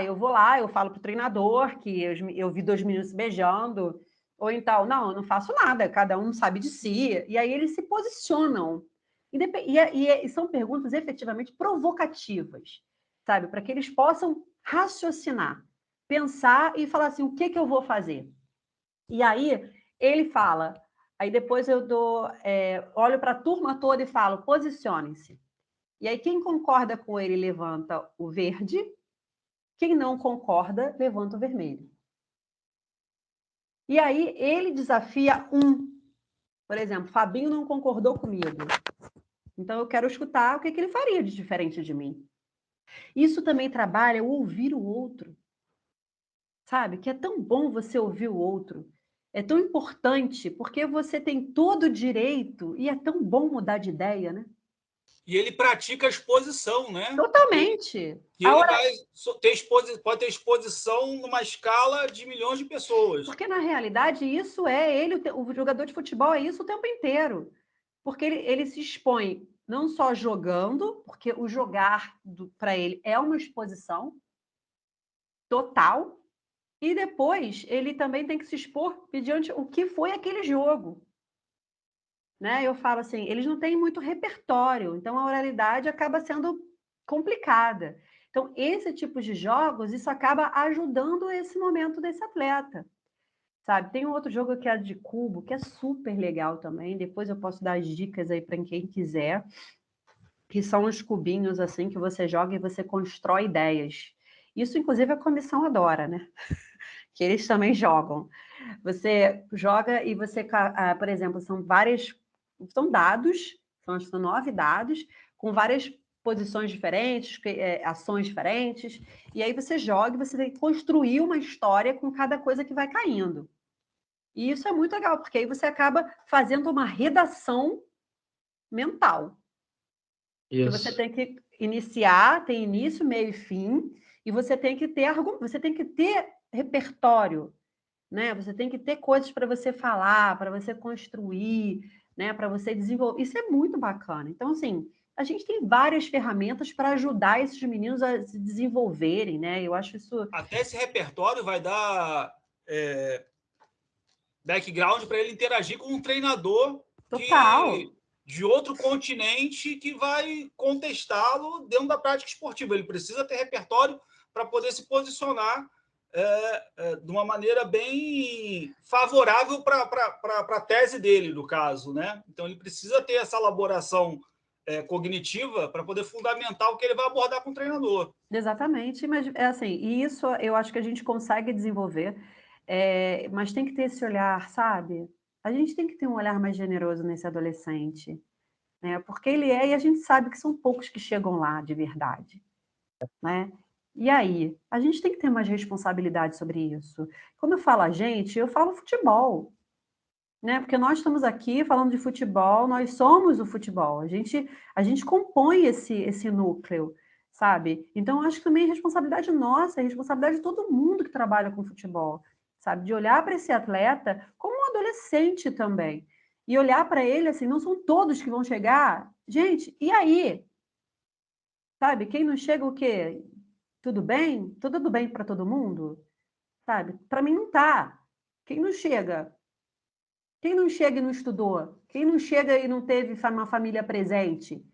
Eu vou lá, eu falo para o treinador que eu vi 2 meninos se beijando, ou então, não, eu não faço nada, cada um sabe de si. E aí eles se posicionam. E são perguntas efetivamente provocativas, sabe? Para que eles possam raciocinar, pensar e falar assim, o que eu vou fazer? E aí ele fala, aí depois eu olho para a turma toda e falo, posicione-se. E aí quem concorda com ele levanta o verde, quem não concorda levanta o vermelho. E aí ele desafia por exemplo, Fabinho não concordou comigo, então eu quero escutar o que ele faria de diferente de mim. Isso também trabalha o ouvir o outro, sabe? Que é tão bom você ouvir o outro. É tão importante, porque você tem todo o direito, e é tão bom mudar de ideia, né? E ele pratica a exposição, né? Totalmente. Pode ter exposição numa escala de milhões de pessoas. Porque, na realidade, isso é ele, o jogador de futebol é isso o tempo inteiro. Porque ele se expõe não só jogando, porque o jogar para ele é uma exposição total, e depois ele também tem que se expor mediante o que foi aquele jogo. Né? Eu falo assim, eles não têm muito repertório, então a oralidade acaba sendo complicada. Então, esse tipo de jogos, isso acaba ajudando esse momento desse atleta, sabe? Tem um outro jogo que é de cubo, que é super legal também, depois eu posso dar as dicas aí para quem quiser, que são os cubinhos assim que você joga e você constrói ideias. Isso, inclusive, a comissão adora, né? Que eles também jogam. Você joga e você, por exemplo, são dados, são 9 dados, com várias posições diferentes, ações diferentes, e aí você joga e você tem que construir uma história com cada coisa que vai caindo. E isso é muito legal, porque aí você acaba fazendo uma redação mental. Que você Isso. tem que iniciar, tem início, meio e fim, e você tem que ter repertório, né? Você tem que ter coisas para você falar, para você construir, né? Para você desenvolver. Isso é muito bacana. Então, assim, a gente tem várias ferramentas para ajudar esses meninos a se desenvolverem, né? Eu acho isso. Até esse repertório vai dar background para ele interagir com um treinador Total. de outro continente que vai contestá-lo dentro da prática esportiva. Ele precisa ter repertório para poder se posicionar de uma maneira bem favorável para a tese dele, no caso, né? Então, ele precisa ter essa elaboração cognitiva para poder fundamentar o que ele vai abordar com o treinador. Exatamente, mas é assim, e isso eu acho que a gente consegue desenvolver, mas tem que ter esse olhar, sabe? A gente tem que ter um olhar mais generoso nesse adolescente, né? Porque ele e a gente sabe que são poucos que chegam lá de verdade, né? E aí, a gente tem que ter mais responsabilidade sobre isso. Quando eu falo a gente, eu falo futebol, né? Porque nós estamos aqui falando de futebol, nós somos o futebol, a gente compõe esse núcleo, sabe? Então, eu acho que também é responsabilidade nossa, é responsabilidade de todo mundo que trabalha com futebol, sabe? De olhar para esse atleta como um adolescente também. E olhar para ele assim, não são todos que vão chegar. Gente, e aí? Sabe? Quem não chega, o quê? Tudo bem? Tudo bem para todo mundo? Sabe? Para mim não tá. Quem não chega? Quem não chega e não estudou? Quem não chega e não teve uma família presente?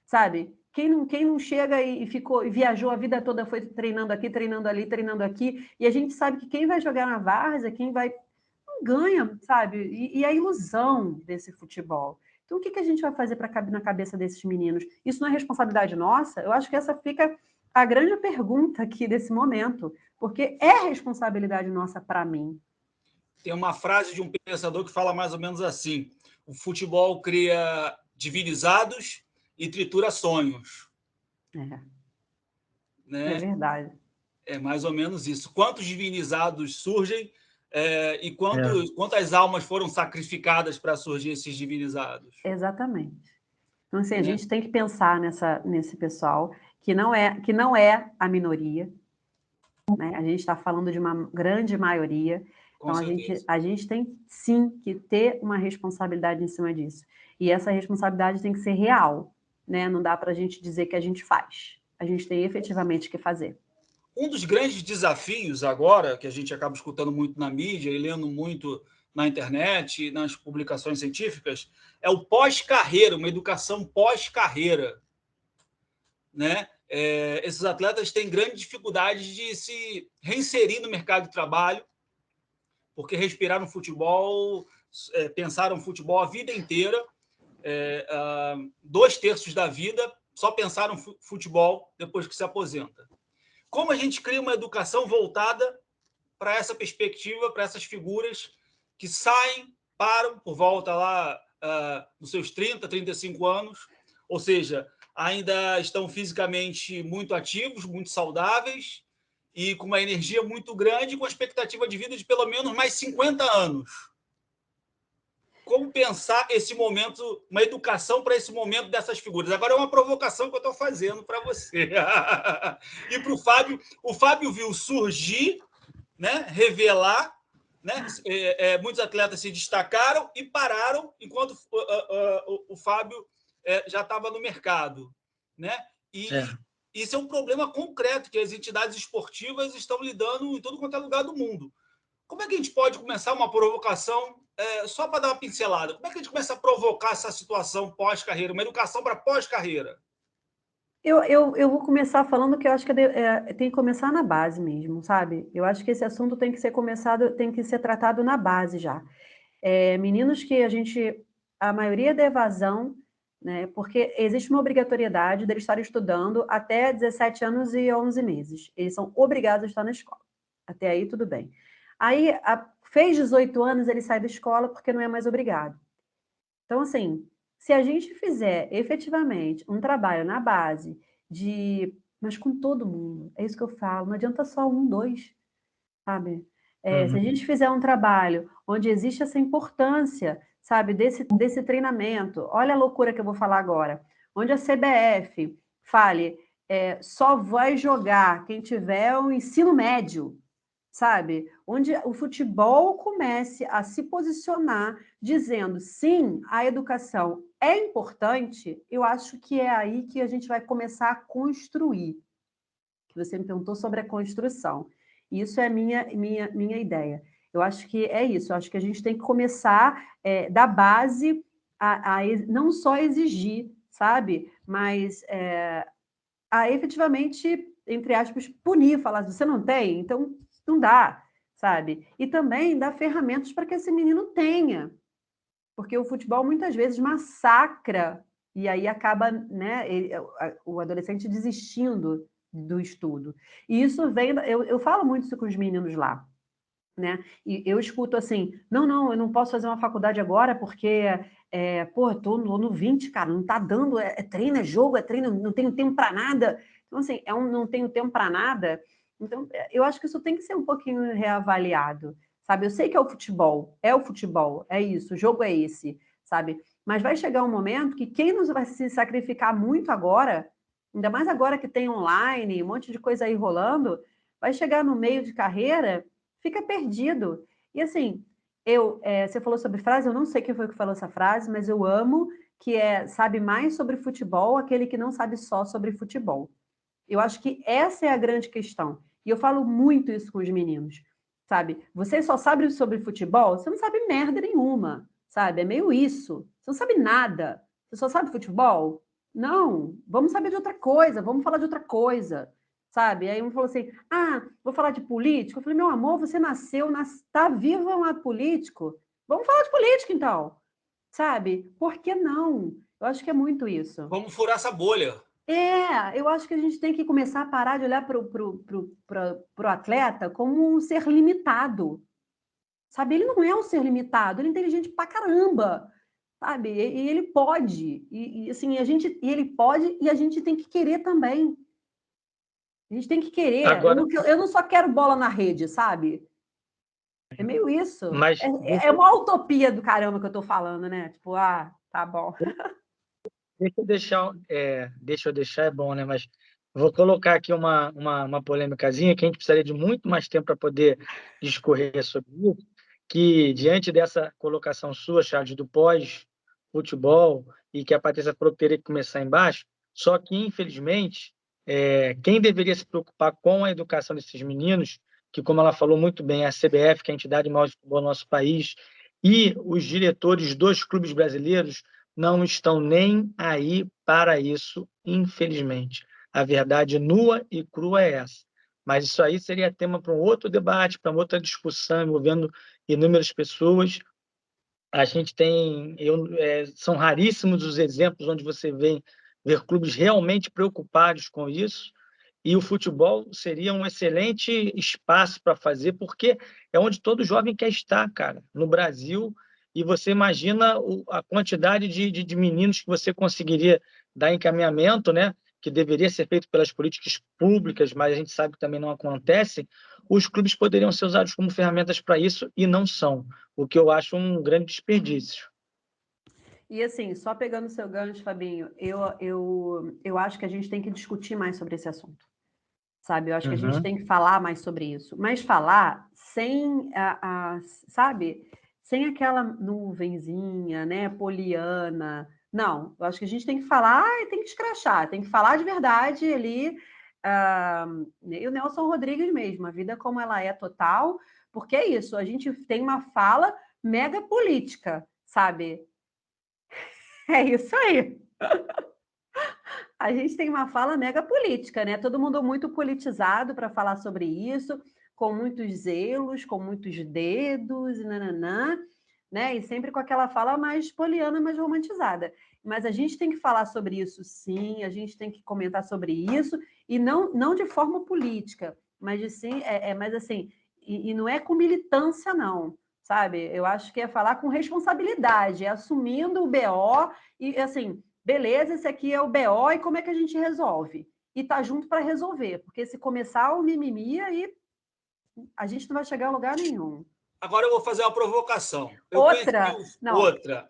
Sabe? Quem não chega e ficou e viajou a vida toda, foi treinando aqui, treinando ali, treinando aqui, e a gente sabe que quem vai jogar na várzea, quem vai não ganha, sabe? E a ilusão desse futebol. Então, o que a gente vai fazer para caber na cabeça desses meninos? Isso não é responsabilidade nossa? Eu acho que essa fica a grande pergunta aqui desse momento, porque é responsabilidade nossa para mim. Tem uma frase de um pensador que fala mais ou menos assim: o futebol cria divinizados e tritura sonhos. É verdade. É mais ou menos isso. Quantos divinizados surgem e É. quantas almas foram sacrificadas para surgir esses divinizados? Exatamente. Então, assim, a Né? gente tem que pensar nesse pessoal que não é a minoria, né? A gente está falando de uma grande maioria. Com Então, a gente, certeza. a gente tem sim que ter uma responsabilidade em cima disso. E essa responsabilidade tem que ser real, né? Não dá para a gente dizer que a gente faz. A gente tem efetivamente que fazer. Um dos grandes desafios agora, que a gente acaba escutando muito na mídia e lendo muito na internet, nas publicações científicas, é o pós-carreira, uma educação pós-carreira. Né? Esses atletas têm grande dificuldade de se reinserir no mercado de trabalho, porque respiraram futebol, pensaram futebol a vida inteira, 2/3 da vida só pensaram futebol depois que se aposenta. Como a gente cria uma educação voltada para essa perspectiva, para essas figuras que saem, param por volta lá dos seus 30, 35 anos, ou seja, ainda estão fisicamente muito ativos, muito saudáveis e com uma energia muito grande, com a expectativa de vida de pelo menos mais 50 anos. Como pensar esse momento, uma educação para esse momento dessas figuras? Agora é uma provocação que eu estou fazendo para você. E para o Fábio viu surgir, né, revelar, né, muitos atletas se destacaram e pararam enquanto o Fábio já estava no mercado, né? E isso é um problema concreto que as entidades esportivas estão lidando em todo quanto é lugar do mundo. Como é que a gente pode começar uma provocação, só para dar uma pincelada? Como é que a gente começa a provocar essa situação pós-carreira, uma educação para pós-carreira? Eu vou começar falando que eu acho que tem que começar na base mesmo, sabe? Eu acho que esse assunto tem que ser tratado na base já. Meninos que a maioria da evasão, né? Porque existe uma obrigatoriedade deles estarem estudando até 17 anos e 11 meses. Eles são obrigados a estar na escola. Até aí, tudo bem. Aí, fez 18 anos, ele sai da escola porque não é mais obrigado. Então, assim, Se a gente fizer efetivamente um trabalho na base mas com todo mundo, é isso que eu falo, não adianta só um, dois, sabe? Se a gente fizer um trabalho onde existe essa importância, sabe, desse treinamento, olha a loucura que eu vou falar agora, onde a CBF fale, só vai jogar quem tiver o ensino médio, sabe? Onde o futebol comece a se posicionar dizendo, sim, a educação é importante, eu acho que é aí que a gente vai começar a construir. Que você me perguntou sobre a construção. Isso é a minha ideia. Eu acho que é isso, eu acho que a gente tem que começar da base a não só exigir, sabe? Mas a efetivamente, entre aspas, punir, falar, você não tem, então não dá, sabe? E também dar ferramentas para que esse menino tenha, porque o futebol muitas vezes massacra e aí acaba, né, o adolescente desistindo do estudo. E isso vem, eu falo muito isso com os meninos lá, né? E eu escuto assim, não, eu não posso fazer uma faculdade agora porque, pô, tô no 20, cara, não tá dando, treino, é jogo, é treino, não tenho tempo para nada. Então, assim, não tenho tempo para nada. Então, eu acho que isso tem que ser um pouquinho reavaliado, sabe? Eu sei que é o futebol, é isso, o jogo é esse, sabe? Mas vai chegar um momento que quem nos vai se sacrificar muito agora, ainda mais agora que tem online, um monte de coisa aí rolando, vai chegar no meio de carreira, fica perdido. E assim, você falou sobre frase, eu não sei quem foi que falou essa frase, mas eu amo que sabe mais sobre futebol aquele que não sabe só sobre futebol. Eu acho que essa é a grande questão. E eu falo muito isso com os meninos, sabe? Você só sabe sobre futebol, você não sabe merda nenhuma, sabe? É meio isso. Você não sabe nada. Você só sabe futebol? Não, vamos saber de outra coisa, vamos falar de outra coisa, sabe? Aí um falou assim, vou falar de política. Eu falei, meu amor, você tá vivo um político? Vamos falar de política, então, sabe? Por que não? Eu acho que é muito isso. Vamos furar essa bolha. Eu acho que a gente tem que começar a parar de olhar para o atleta como um ser limitado, sabe? Ele não é um ser limitado, ele é inteligente pra caramba, sabe? E ele pode, assim, ele pode e a gente tem que querer também. A gente tem que querer. Agora, Eu não só quero bola na rede, sabe? É meio isso. mas É uma utopia do caramba que eu tô falando, né? Tipo, tá bom. deixa eu deixar, é bom, né? Mas vou colocar aqui uma polêmicazinha que a gente precisaria de muito mais tempo para poder discorrer sobre isso, que diante dessa colocação sua, Charles, do pós-futebol, e que a Patrícia falou que teria que começar embaixo, só que, infelizmente, quem deveria se preocupar com a educação desses meninos, que, como ela falou muito bem, é a CBF, que é a entidade maior de futebol do nosso país, e os diretores dos clubes brasileiros, não estão nem aí para isso, infelizmente. A verdade nua e crua é essa. Mas isso aí seria tema para um outro debate, para outra discussão envolvendo inúmeras pessoas. A gente tem... são raríssimos os exemplos onde você ver clubes realmente preocupados com isso, e o futebol seria um excelente espaço para fazer, porque é onde todo jovem quer estar, cara, no Brasil. E você imagina a quantidade de meninos que você conseguiria dar encaminhamento, né? Que deveria ser feito pelas políticas públicas, mas a gente sabe que também não acontece. Os clubes poderiam ser usados como ferramentas para isso e não são, o que eu acho um grande desperdício. E assim, só pegando o seu gancho, Fabinho, eu acho que a gente tem que discutir mais sobre esse assunto, sabe? Eu acho que a gente tem que falar mais sobre isso, mas falar sem, sabe? Sem aquela nuvenzinha, né, poliana. Não, eu acho que a gente tem que falar e tem que escrachar, tem que falar de verdade ali. E o Nelson Rodrigues mesmo, a vida como ela é total, porque é isso, a gente tem uma fala mega política, sabe? É isso aí. A gente tem uma fala mega política, né? Todo mundo muito politizado para falar sobre isso, com muitos zelos, com muitos dedos, e nananã, né? E sempre com aquela fala mais poliana, mais romantizada. Mas a gente tem que falar sobre isso, sim, a gente tem que comentar sobre isso, e não de forma política, mas mas assim, e não é com militância, não. sabe? Eu acho que é falar com responsabilidade, é assumindo o BO e, assim, beleza, esse aqui é o BO e como é que a gente resolve? E tá junto para resolver, porque se começar o mimimi, aí a gente não vai chegar a lugar nenhum. Agora eu vou fazer uma provocação.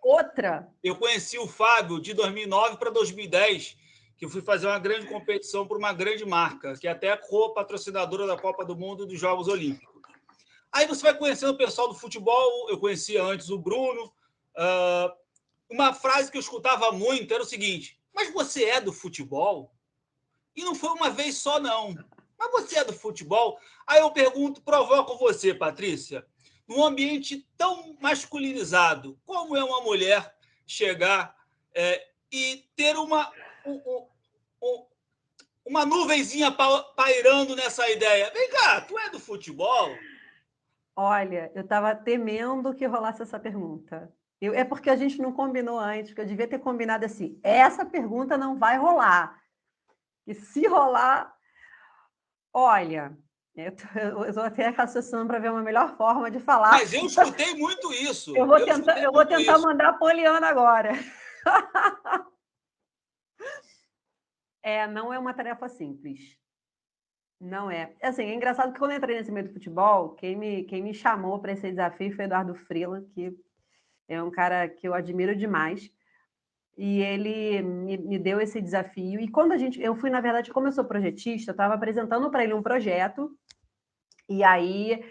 Outra. Eu conheci o Fábio de 2009 para 2010, que eu fui fazer uma grande competição por uma grande marca, que é até a co-patrocinadora da Copa do Mundo e dos Jogos Olímpicos. Aí você vai conhecendo o pessoal do futebol, eu conhecia antes o Bruno. Uma frase que eu escutava muito era o seguinte: mas você é do futebol? E não foi uma vez só, não. Mas você é do futebol? Aí eu pergunto, provoco você, Patrícia, num ambiente tão masculinizado, como é uma mulher chegar e ter uma nuvenzinha pairando nessa ideia? Vem cá, tu é do futebol? Olha, eu estava temendo que rolasse essa pergunta. É porque a gente não combinou antes, porque eu devia ter combinado assim, essa pergunta não vai rolar. E se rolar, olha, eu estou até raciocinando para ver uma melhor forma de falar. Mas eu escutei muito isso. Eu vou tentar mandar a Poliana agora. Não é uma tarefa simples. Não é. Assim, é engraçado que quando eu entrei nesse meio do futebol, quem me chamou para esse desafio foi o Eduardo Freeland, que é um cara que eu admiro demais. E ele me deu esse desafio. E quando eu fui, na verdade, como eu sou projetista, eu estava apresentando para ele um projeto. E aí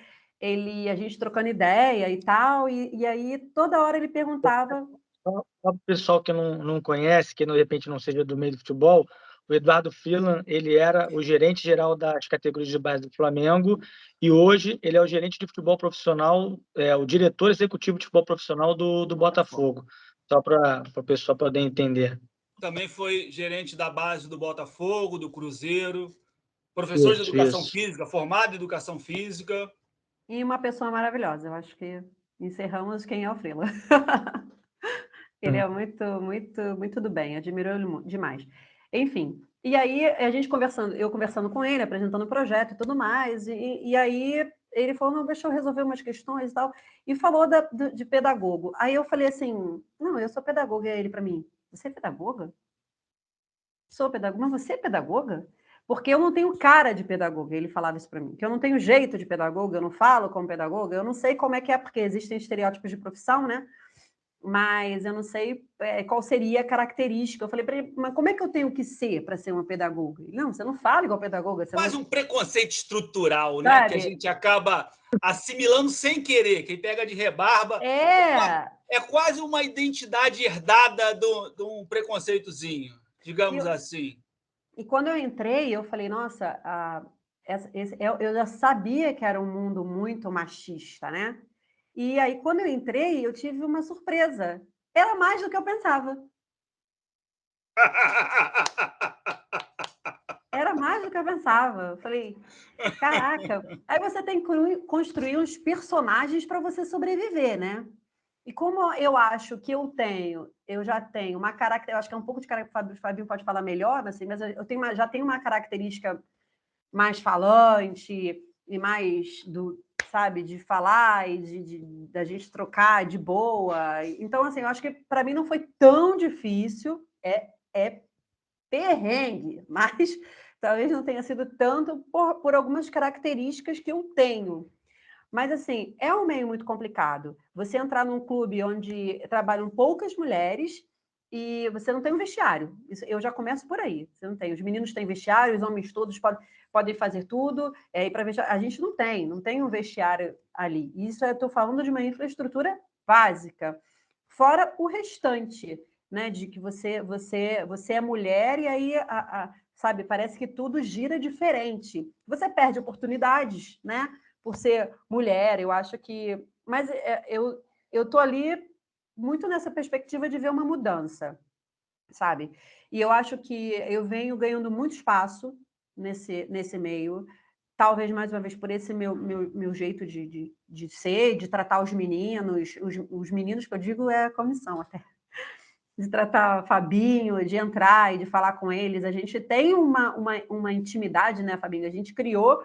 a gente trocando ideia e tal. E aí toda hora ele perguntava. Para o pessoal que não conhece, que de repente não seja do meio do futebol, o Eduardo Freeland, ele era o gerente geral das categorias de base do Flamengo e hoje ele é o gerente de futebol profissional, o diretor executivo de futebol profissional do Botafogo. Só para o pessoal poder entender. Também foi gerente da base do Botafogo, do Cruzeiro, professor de educação física, formado em educação física. E uma pessoa maravilhosa. Eu acho que encerramos quem é o Freeland. Ele é muito, muito, muito do bem, admiro ele demais. Enfim, e aí eu conversando com ele, apresentando o projeto e tudo mais, e aí ele falou, não, deixa eu resolver umas questões e tal, e falou de pedagogo. Aí eu falei assim, não, eu sou pedagoga, e ele para mim, você é pedagoga? Sou pedagoga, mas você é pedagoga? Porque eu não tenho cara de pedagoga, ele falava isso para mim, que eu não tenho jeito de pedagoga, eu não falo como pedagoga, eu não sei como é que é, porque existem estereótipos de profissão, né? Mas eu não sei qual seria a característica. Eu falei para ele, mas como é que eu tenho que ser para ser uma pedagoga? Ele, não, você não fala igual pedagoga. Você quase não... um preconceito estrutural, né? Que a gente acaba assimilando sem querer. Quem pega de rebarba é quase uma identidade herdada de um preconceitozinho, digamos assim. E quando eu entrei, eu falei, nossa, eu já sabia que era um mundo muito machista, né? E aí, quando eu entrei, eu tive uma surpresa. Era mais do que eu pensava. Era mais do que eu pensava. Eu falei, caraca. Aí você tem que construir uns personagens para você sobreviver, né? E como eu acho que eu já tenho uma característica, eu acho que é um pouco de característica, o Fabinho pode falar melhor, assim, mas já tenho uma característica mais falante e mais sabe, de falar e da gente trocar de boa. Então, assim, eu acho que para mim não foi tão difícil, é perrengue, mas talvez não tenha sido tanto por algumas características que eu tenho. Mas, assim, é um meio muito complicado. Você entrar num clube onde trabalham poucas mulheres e você não tem um vestiário. Eu já começo por aí. Você não tem. Os meninos têm vestiário, os homens todos podem fazer tudo. E para a gente não tem um vestiário ali. Isso eu estou falando de uma infraestrutura básica. Fora o restante, né? De que você é mulher e aí, sabe, parece que tudo gira diferente. Você perde oportunidades, né? Por ser mulher, eu acho que... Mas eu estou ali muito nessa perspectiva de ver uma mudança, sabe? E eu acho que eu venho ganhando muito espaço nesse meio, talvez mais uma vez por esse meu jeito de ser, de tratar os meninos, os meninos que eu digo é a comissão até, de tratar Fabinho, de entrar e de falar com eles. A gente tem uma intimidade, né, Fabinho? A gente criou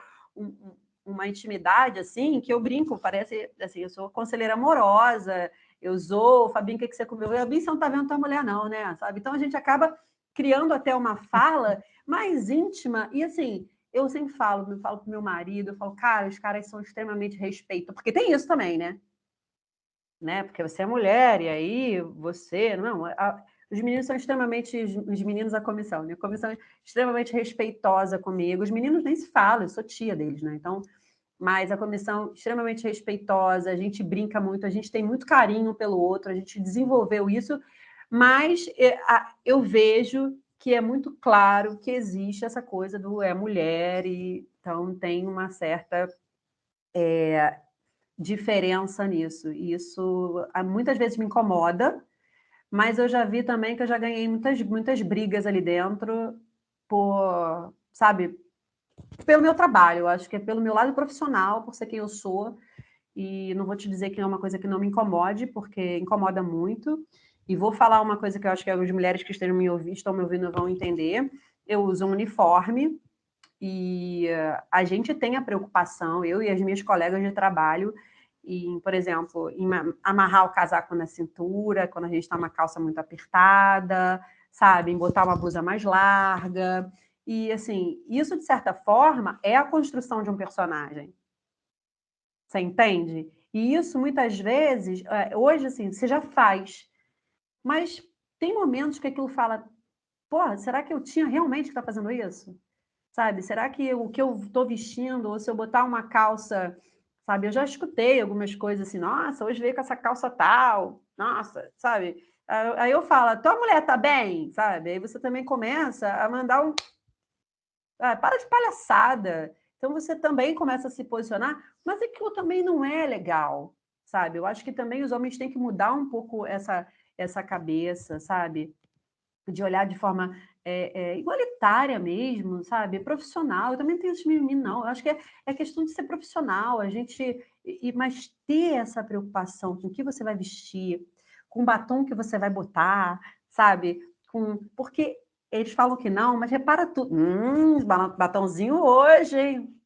uma intimidade, assim, que eu brinco, parece, assim, eu sou conselheira amorosa, eu zoo, Fabinho, o que você comeu? Fabinho, você não tá vendo tua mulher, não, né? Sabe? Então, a gente acaba criando até uma fala mais íntima, e assim, eu sempre falo pro meu marido, eu falo, cara, os caras são extremamente respeitosos, porque tem isso também, né? Porque você é mulher, e aí você, não, os meninos são extremamente, os meninos da comissão, né? A comissão é extremamente respeitosa comigo, os meninos nem se falam, eu sou tia deles, né? Então, mas a comissão extremamente respeitosa, a gente brinca muito, a gente tem muito carinho pelo outro, a gente desenvolveu isso, mas eu vejo que é muito claro que existe essa coisa do mulher, e então tem uma certa diferença nisso. E isso muitas vezes me incomoda, mas eu já vi também que eu já ganhei muitas brigas ali dentro por, sabe, pelo meu trabalho. Eu acho que é pelo meu lado profissional, por ser quem eu sou. E não vou te dizer que é uma coisa que não me incomode, porque incomoda muito. E vou falar uma coisa que eu acho que as mulheres que estão me ouvindo vão entender. Eu uso um uniforme e a gente tem a preocupação, eu e as minhas colegas de trabalho, em, por exemplo, em amarrar o casaco na cintura, quando a gente está uma calça muito apertada, sabe? Em botar uma blusa mais larga. E, assim, isso, de certa forma, é a construção de um personagem. Você entende? E isso, muitas vezes, hoje, assim, você já faz. Mas tem momentos que aquilo fala, porra, será que eu tinha realmente que estar fazendo isso? Sabe? Será que o que eu estou vestindo, ou se eu botar uma calça, sabe? Eu já escutei algumas coisas assim, nossa, hoje veio com essa calça tal, nossa, sabe? Aí eu falo, tua mulher tá bem, sabe? Aí você também começa a mandar para de palhaçada. Então você também começa a se posicionar, mas aquilo também não é legal, sabe? Eu acho que também os homens têm que mudar um pouco essa cabeça, sabe? De olhar de forma igualitária mesmo, sabe? Profissional. Eu também tenho esse mimimi, não. Eu acho que é questão de ser profissional, a gente, mas ter essa preocupação com o que você vai vestir, com o batom que você vai botar, sabe? Porque eles falam que não, mas repara tudo. Batonzinho hoje, hein?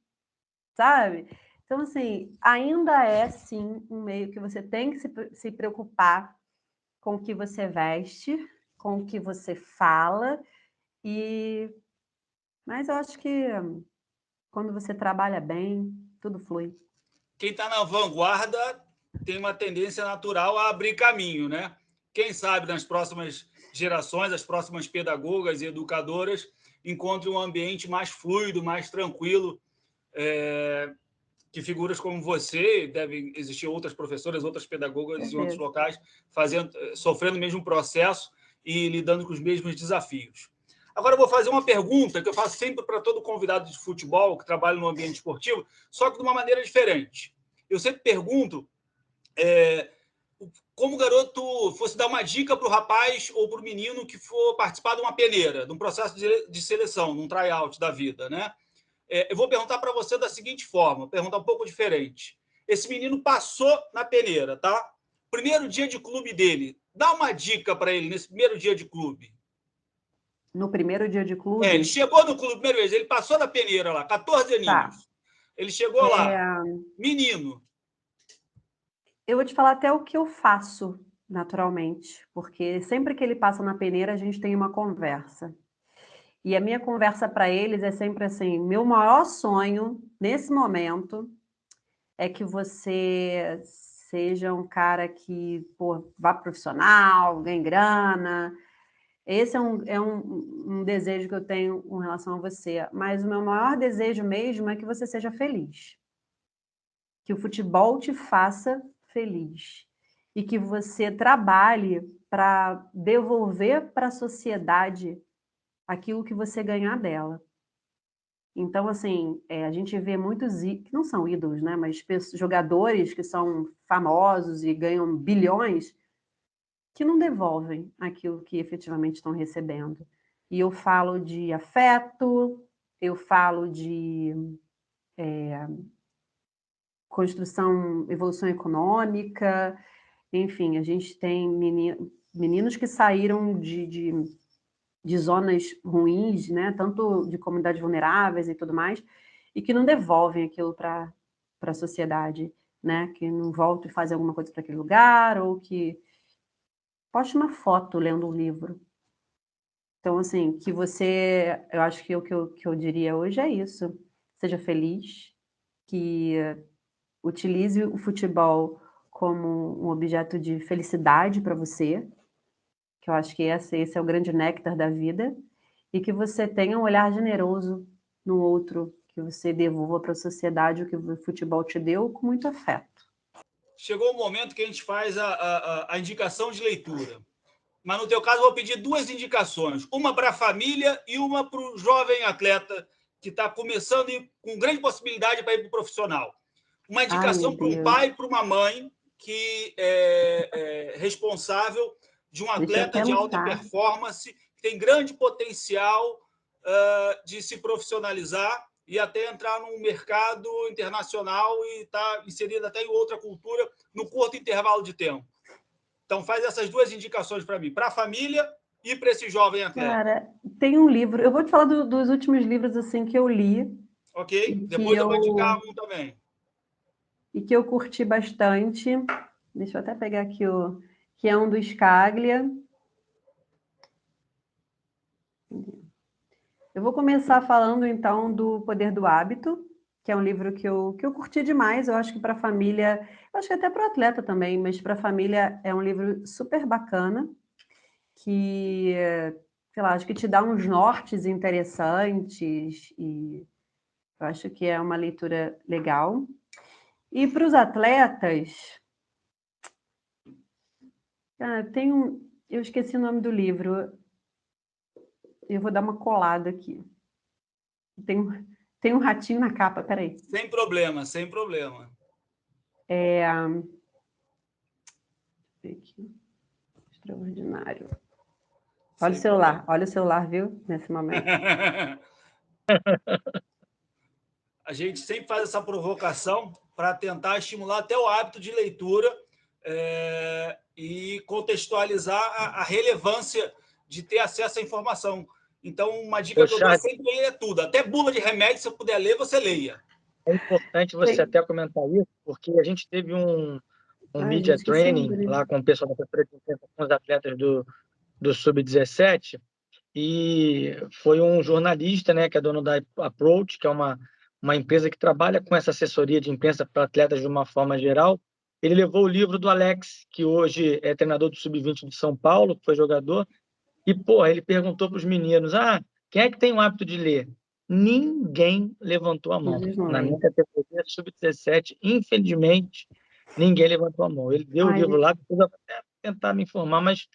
Sabe? Então, assim, ainda é, sim, um meio que você tem que se preocupar com o que você veste, com o que você fala, mas eu acho que quando você trabalha bem, tudo flui. Quem está na vanguarda tem uma tendência natural a abrir caminho, né? Quem sabe nas próximas gerações, as próximas pedagogas e educadoras encontrem um ambiente mais fluido, mais tranquilo, que figuras como você, devem existir outras professoras, outras pedagogas em outros locais, sofrendo o mesmo processo e lidando com os mesmos desafios. Agora eu vou fazer uma pergunta que eu faço sempre para todo convidado de futebol que trabalha no ambiente esportivo, só que de uma maneira diferente. Eu sempre pergunto como o garoto fosse dar uma dica para o rapaz ou para o menino que for participar de uma peneira, de um processo de seleção, de um tryout da vida, né? Eu vou perguntar para você da seguinte forma, perguntar um pouco diferente. Esse menino passou na peneira, tá? Primeiro dia de clube dele. Dá uma dica para ele nesse primeiro dia de clube. No primeiro dia de clube? Ele chegou no clube primeiro vez, ele passou na peneira lá, 14 aninhos. Tá. Ele chegou lá, menino. Eu vou te falar até o que eu faço, naturalmente, porque sempre que ele passa na peneira, a gente tem uma conversa. E a minha conversa para eles é sempre assim: meu maior sonho nesse momento é que você seja um cara que vá profissional, ganhe grana. Esse é um desejo que eu tenho com relação a você. Mas o meu maior desejo mesmo é que você seja feliz. Que o futebol te faça feliz. E que você trabalhe para devolver para a sociedade aquilo que você ganhar dela. Então, assim, a gente vê muitos, que não são ídolos, né? Mas jogadores que são famosos e ganham bilhões, que não devolvem aquilo que efetivamente estão recebendo. E eu falo de afeto, eu falo de construção, evolução econômica, enfim, a gente tem meninos que saíram de zonas ruins, né? Tanto de comunidades vulneráveis e tudo mais, e que não devolvem aquilo para a sociedade, né? Que não voltam e fazem alguma coisa para aquele lugar, ou que poste uma foto lendo um livro. Então, assim, que você... Eu acho que o que eu diria hoje é isso. Seja feliz, que utilize o futebol como um objeto de felicidade para você, que eu acho que esse é o grande néctar da vida, e que você tenha um olhar generoso no outro, que você devolva para a sociedade o que o futebol te deu com muito afeto. Chegou o momento que a gente faz a indicação de leitura. Mas, no teu caso, eu vou pedir 2 indicações. Uma para a família e uma para o jovem atleta que está começando e com grande possibilidade para ir para o profissional. Uma indicação para um pai e para uma mãe que é responsável de um atleta de alta performance, que tem grande potencial de se profissionalizar e até entrar num mercado internacional e estar inserido até em outra cultura no curto intervalo de tempo. Então, faz essas 2 indicações para mim, para a família e para esse jovem atleta. Cara, tem um livro, eu vou te falar dos últimos livros assim que eu li. Ok, depois eu vou indicar um também. E que eu curti bastante. Deixa eu até pegar aqui que é um do Scaglia. Eu vou começar falando, então, do Poder do Hábito, que é um livro que eu curti demais. Eu acho que para a família, eu acho que até para o atleta também, mas para a família é um livro super bacana, que, sei lá, acho que te dá uns nortes interessantes e eu acho que é uma leitura legal. E para os atletas, eu esqueci o nome do livro, eu vou dar uma colada aqui. Tem um ratinho na capa, peraí. Sem problema, sem problema. Extraordinário. Olha o celular, viu? Nesse momento. A gente sempre faz essa provocação para tentar estimular até o hábito de leitura e contextualizar a relevância de ter acesso à informação. Então, uma dica que eu dou sempre é tudo. Até bula de remédio, se eu puder ler, você leia. É importante você até comentar isso, porque a gente teve um media training lá com o pessoal da com os atletas do Sub-17, e foi um jornalista, né, que é dono da Approach, que é uma empresa que trabalha com essa assessoria de imprensa para atletas de uma forma geral. Ele levou o livro do Alex, que hoje é treinador do Sub-20 de São Paulo, que foi jogador, e, ele perguntou para os meninos, quem é que tem o hábito de ler? Ninguém levantou a mão. Na minha categoria Sub-17, infelizmente, ninguém levantou a mão. Ele deu o livro lá, depois eu vou até tentar me informar, mas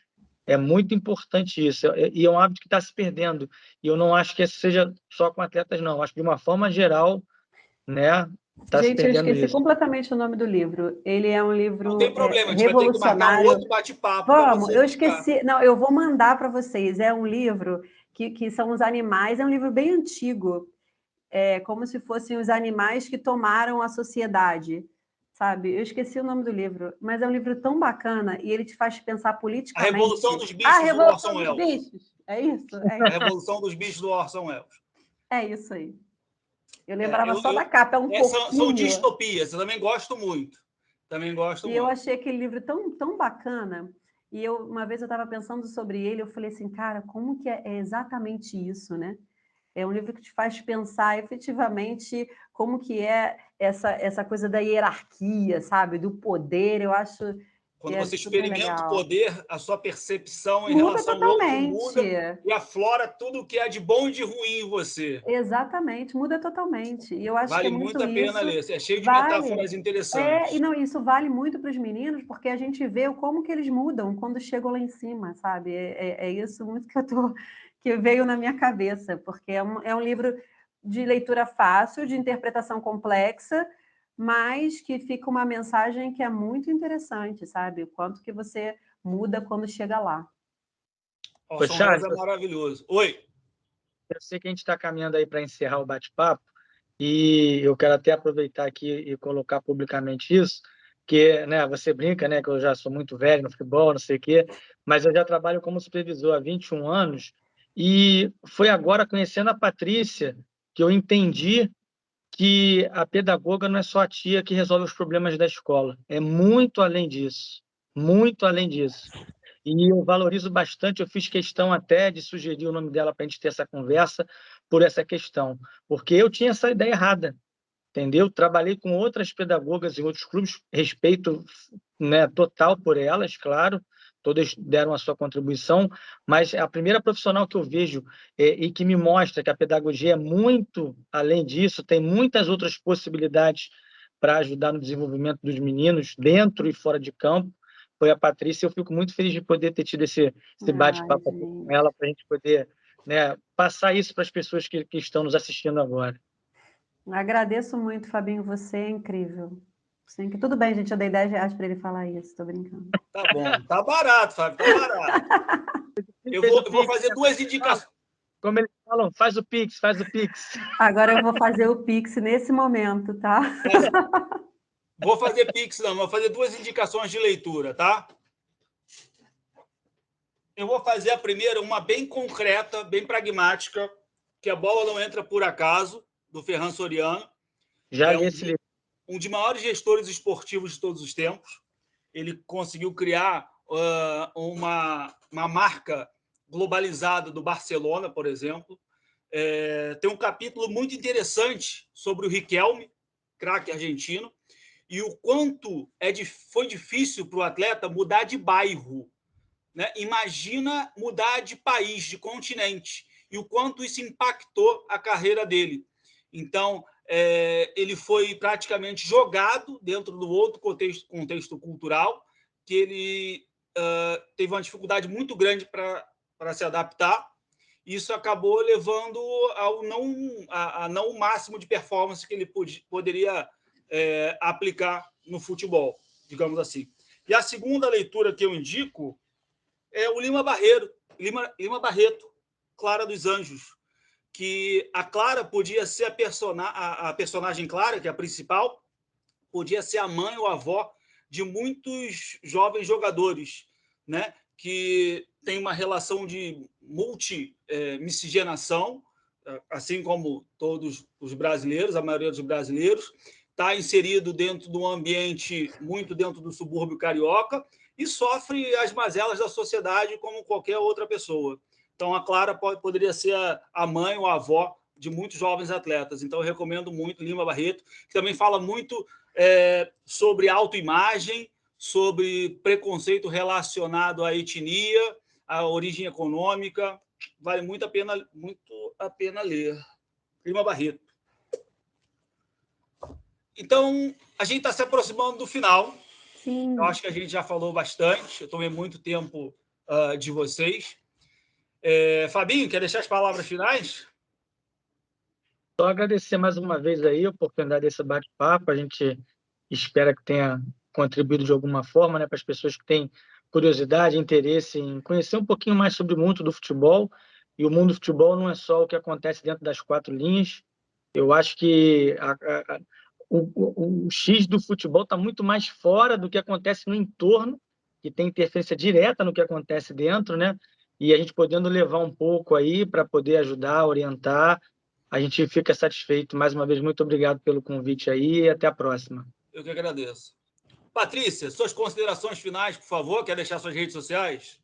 é muito importante isso. E é um hábito que está se perdendo. E eu não acho que isso seja só com atletas, não. Acho que, de uma forma geral, né, está se perdendo isso. Gente, eu esqueci completamente o nome do livro. Ele é um livro não tem problema, a gente revolucionário. vai ter que marcar um outro bate-papo. Vamos, eu esqueci. Não, eu vou mandar para vocês. É um livro que são os animais. É um livro bem antigo. É como se fossem os animais que tomaram a sociedade. Sabe? Eu esqueci o nome do livro, mas é um livro tão bacana e ele te faz pensar politicamente. A Revolução dos Bichos do Orson Welles. É isso? A Revolução dos Bichos do Orson Welles. É isso aí. Eu lembrava só da capa, é um pouquinho. São distopias, eu também gosto muito. E eu achei aquele livro tão bacana. E uma vez eu estava pensando sobre ele, eu falei assim, cara, como que é exatamente isso, né? É um livro que te faz pensar efetivamente como que é essa coisa da hierarquia, sabe? Do poder, eu acho... Quando você experimenta o poder, a sua percepção em muda relação totalmente. ao outro muda e aflora tudo o que é de bom e de ruim em você. Exatamente, muda totalmente. E eu acho vale que é muito a pena isso. ler, é cheio de metáforas interessantes. Isso vale muito para os meninos, porque a gente vê como que eles mudam quando chegam lá em cima, sabe? É isso muito que veio na minha cabeça, porque é um livro de leitura fácil, de interpretação complexa, mas que fica uma mensagem que é muito interessante, sabe? O quanto que você muda quando chega lá. Orson Welles é maravilhoso. Oi. Eu sei que a gente está caminhando aí para encerrar o bate-papo, e eu quero até aproveitar aqui e colocar publicamente isso, que, né, você brinca, né, que eu já sou muito velho no futebol, não sei o quê, mas eu já trabalho como supervisor há 21 anos, e foi agora, conhecendo a Patrícia, que eu entendi que a pedagoga não é só a tia que resolve os problemas da escola, é muito além disso, muito além disso. E eu valorizo bastante, eu fiz questão até de sugerir o nome dela para a gente ter essa conversa por essa questão, porque eu tinha essa ideia errada, entendeu? Trabalhei com outras pedagogas em outros clubes, respeito, né, total por elas, claro, todas deram a sua contribuição, mas a primeira profissional que eu vejo e que me mostra que a pedagogia é muito além disso, tem muitas outras possibilidades para ajudar no desenvolvimento dos meninos, dentro e fora de campo, foi a Patrícia. Eu fico muito feliz de poder ter tido esse Ai, bate-papo aqui com gente. ela, para a gente poder, né, passar isso para as pessoas que estão nos assistindo agora. Agradeço muito, Fabinho, você é incrível. Tudo bem, gente, eu dei R$10 para ele falar isso, tô brincando. Tá bom, tá barato, Fábio, tá barato. Eu vou fazer duas indicações. Como eles falam, faz o Pix, faz o Pix. Agora eu vou fazer o Pix nesse momento, tá? Vou fazer Pix, não, vou fazer duas indicações de leitura, tá? Eu vou fazer a primeira, uma bem concreta, bem pragmática, que a bola não entra por acaso, do Ferran Soriano. Já li esse livro. Um dos maiores gestores esportivos de todos os tempos. Ele conseguiu criar uma marca globalizada do Barcelona, por exemplo. Tem um capítulo muito interessante sobre o Riquelme, craque argentino, e o quanto foi difícil para o atleta mudar de bairro. Né? Imagina mudar de país, de continente, e o quanto isso impactou a carreira dele. Então, ele foi praticamente jogado dentro do outro contexto cultural, que ele teve uma dificuldade muito grande para se adaptar. Isso acabou levando a não o máximo de performance que ele poderia aplicar no futebol, digamos assim. E a segunda leitura que eu indico é o Lima Barreto, Clara dos Anjos, que a Clara podia ser a personagem Clara, que é a principal, podia ser a mãe ou a avó de muitos jovens jogadores, né? Que tem uma relação de miscigenação, assim como todos os brasileiros, a maioria dos brasileiros, está inserido dentro de um ambiente muito dentro do subúrbio carioca e sofre as mazelas da sociedade como qualquer outra pessoa. Então, a Clara poderia ser a mãe ou a avó de muitos jovens atletas. Então, eu recomendo muito Lima Barreto, que também fala muito sobre autoimagem, sobre preconceito relacionado à etnia, à origem econômica. Vale muito a pena ler. Lima Barreto. Então, a gente está se aproximando do final. Sim. Eu acho que a gente já falou bastante. Eu tomei muito tempo de vocês. Fabinho, quer deixar as palavras finais? Só agradecer mais uma vez aí a oportunidade desse bate-papo. A gente espera que tenha contribuído de alguma forma, né, para as pessoas que têm curiosidade, interesse em conhecer um pouquinho mais sobre o mundo do futebol. E o mundo do futebol não é só o que acontece dentro das quatro linhas. Eu acho que o X do futebol está muito mais fora do que acontece no entorno, que tem interferência direta no que acontece dentro, né? E a gente podendo levar um pouco aí para poder ajudar, orientar, a gente fica satisfeito. Mais uma vez, muito obrigado pelo convite aí e até a próxima. Eu que agradeço. Patrícia, suas considerações finais, por favor. Quer deixar suas redes sociais?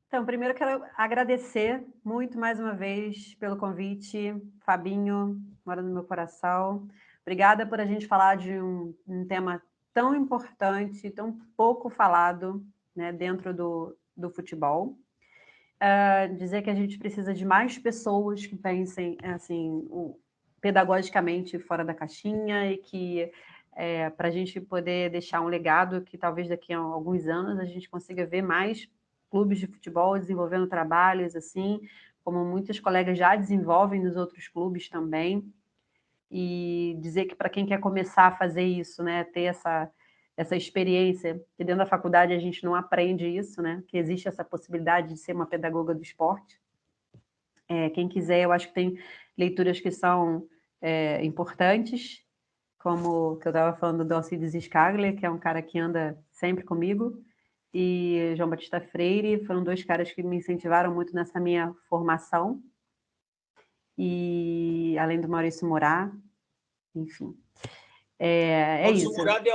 Então, primeiro quero agradecer muito mais uma vez pelo convite, Fabinho, mora no meu coração. Obrigada por a gente falar de um tema tão importante, tão pouco falado, né, dentro do futebol. Dizer que a gente precisa de mais pessoas que pensem assim, pedagogicamente fora da caixinha e que para a gente poder deixar um legado que talvez daqui a alguns anos a gente consiga ver mais clubes de futebol desenvolvendo trabalhos assim, como muitos colegas já desenvolvem nos outros clubes também, e dizer que para quem quer começar a fazer isso, né, ter essa experiência, que dentro da faculdade a gente não aprende isso, né, que existe essa possibilidade de ser uma pedagoga do esporte. Quem quiser, eu acho que tem leituras que são importantes, como que eu estava falando do Alcides Scaglia, que é um cara que anda sempre comigo, e João Batista Freire, foram dois caras que me incentivaram muito nessa minha formação, e além do Maurício Morar, enfim. É isso. Murad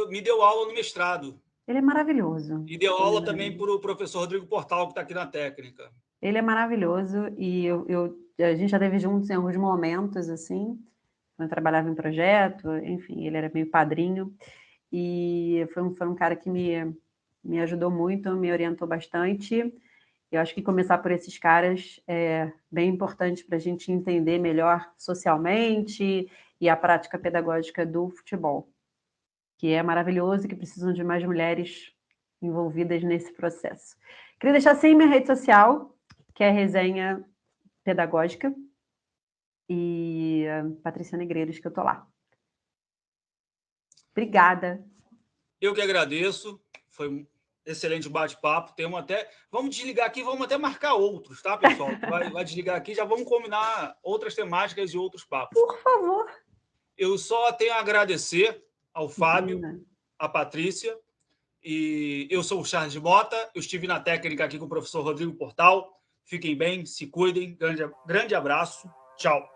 me deu aula no mestrado. Ele é maravilhoso. E deu aula também para o professor Rodrigo Portal, que está aqui na técnica. Ele é maravilhoso e a gente já teve juntos em alguns momentos, assim, quando eu trabalhava em projeto, enfim, ele era meio padrinho, e foi um cara que me ajudou muito, me orientou bastante. Eu acho que começar por esses caras é bem importante para a gente entender melhor socialmente e a prática pedagógica do futebol, que é maravilhoso e que precisam de mais mulheres envolvidas nesse processo. Queria deixar sim minha rede social, que é Resenha Pedagógica, e Patrícia Negreiros, que eu tô lá. Obrigada. Eu que agradeço, foi um excelente bate-papo. Vamos desligar aqui, vamos até marcar outros, tá, pessoal? Vai desligar aqui, já vamos combinar outras temáticas e outros papos. Por favor. Eu só tenho a agradecer ao Fábio, à Patrícia, e eu sou o Charles Mota, eu estive na técnica aqui com o professor Rodrigo Portal. Fiquem bem, se cuidem, grande abraço, tchau.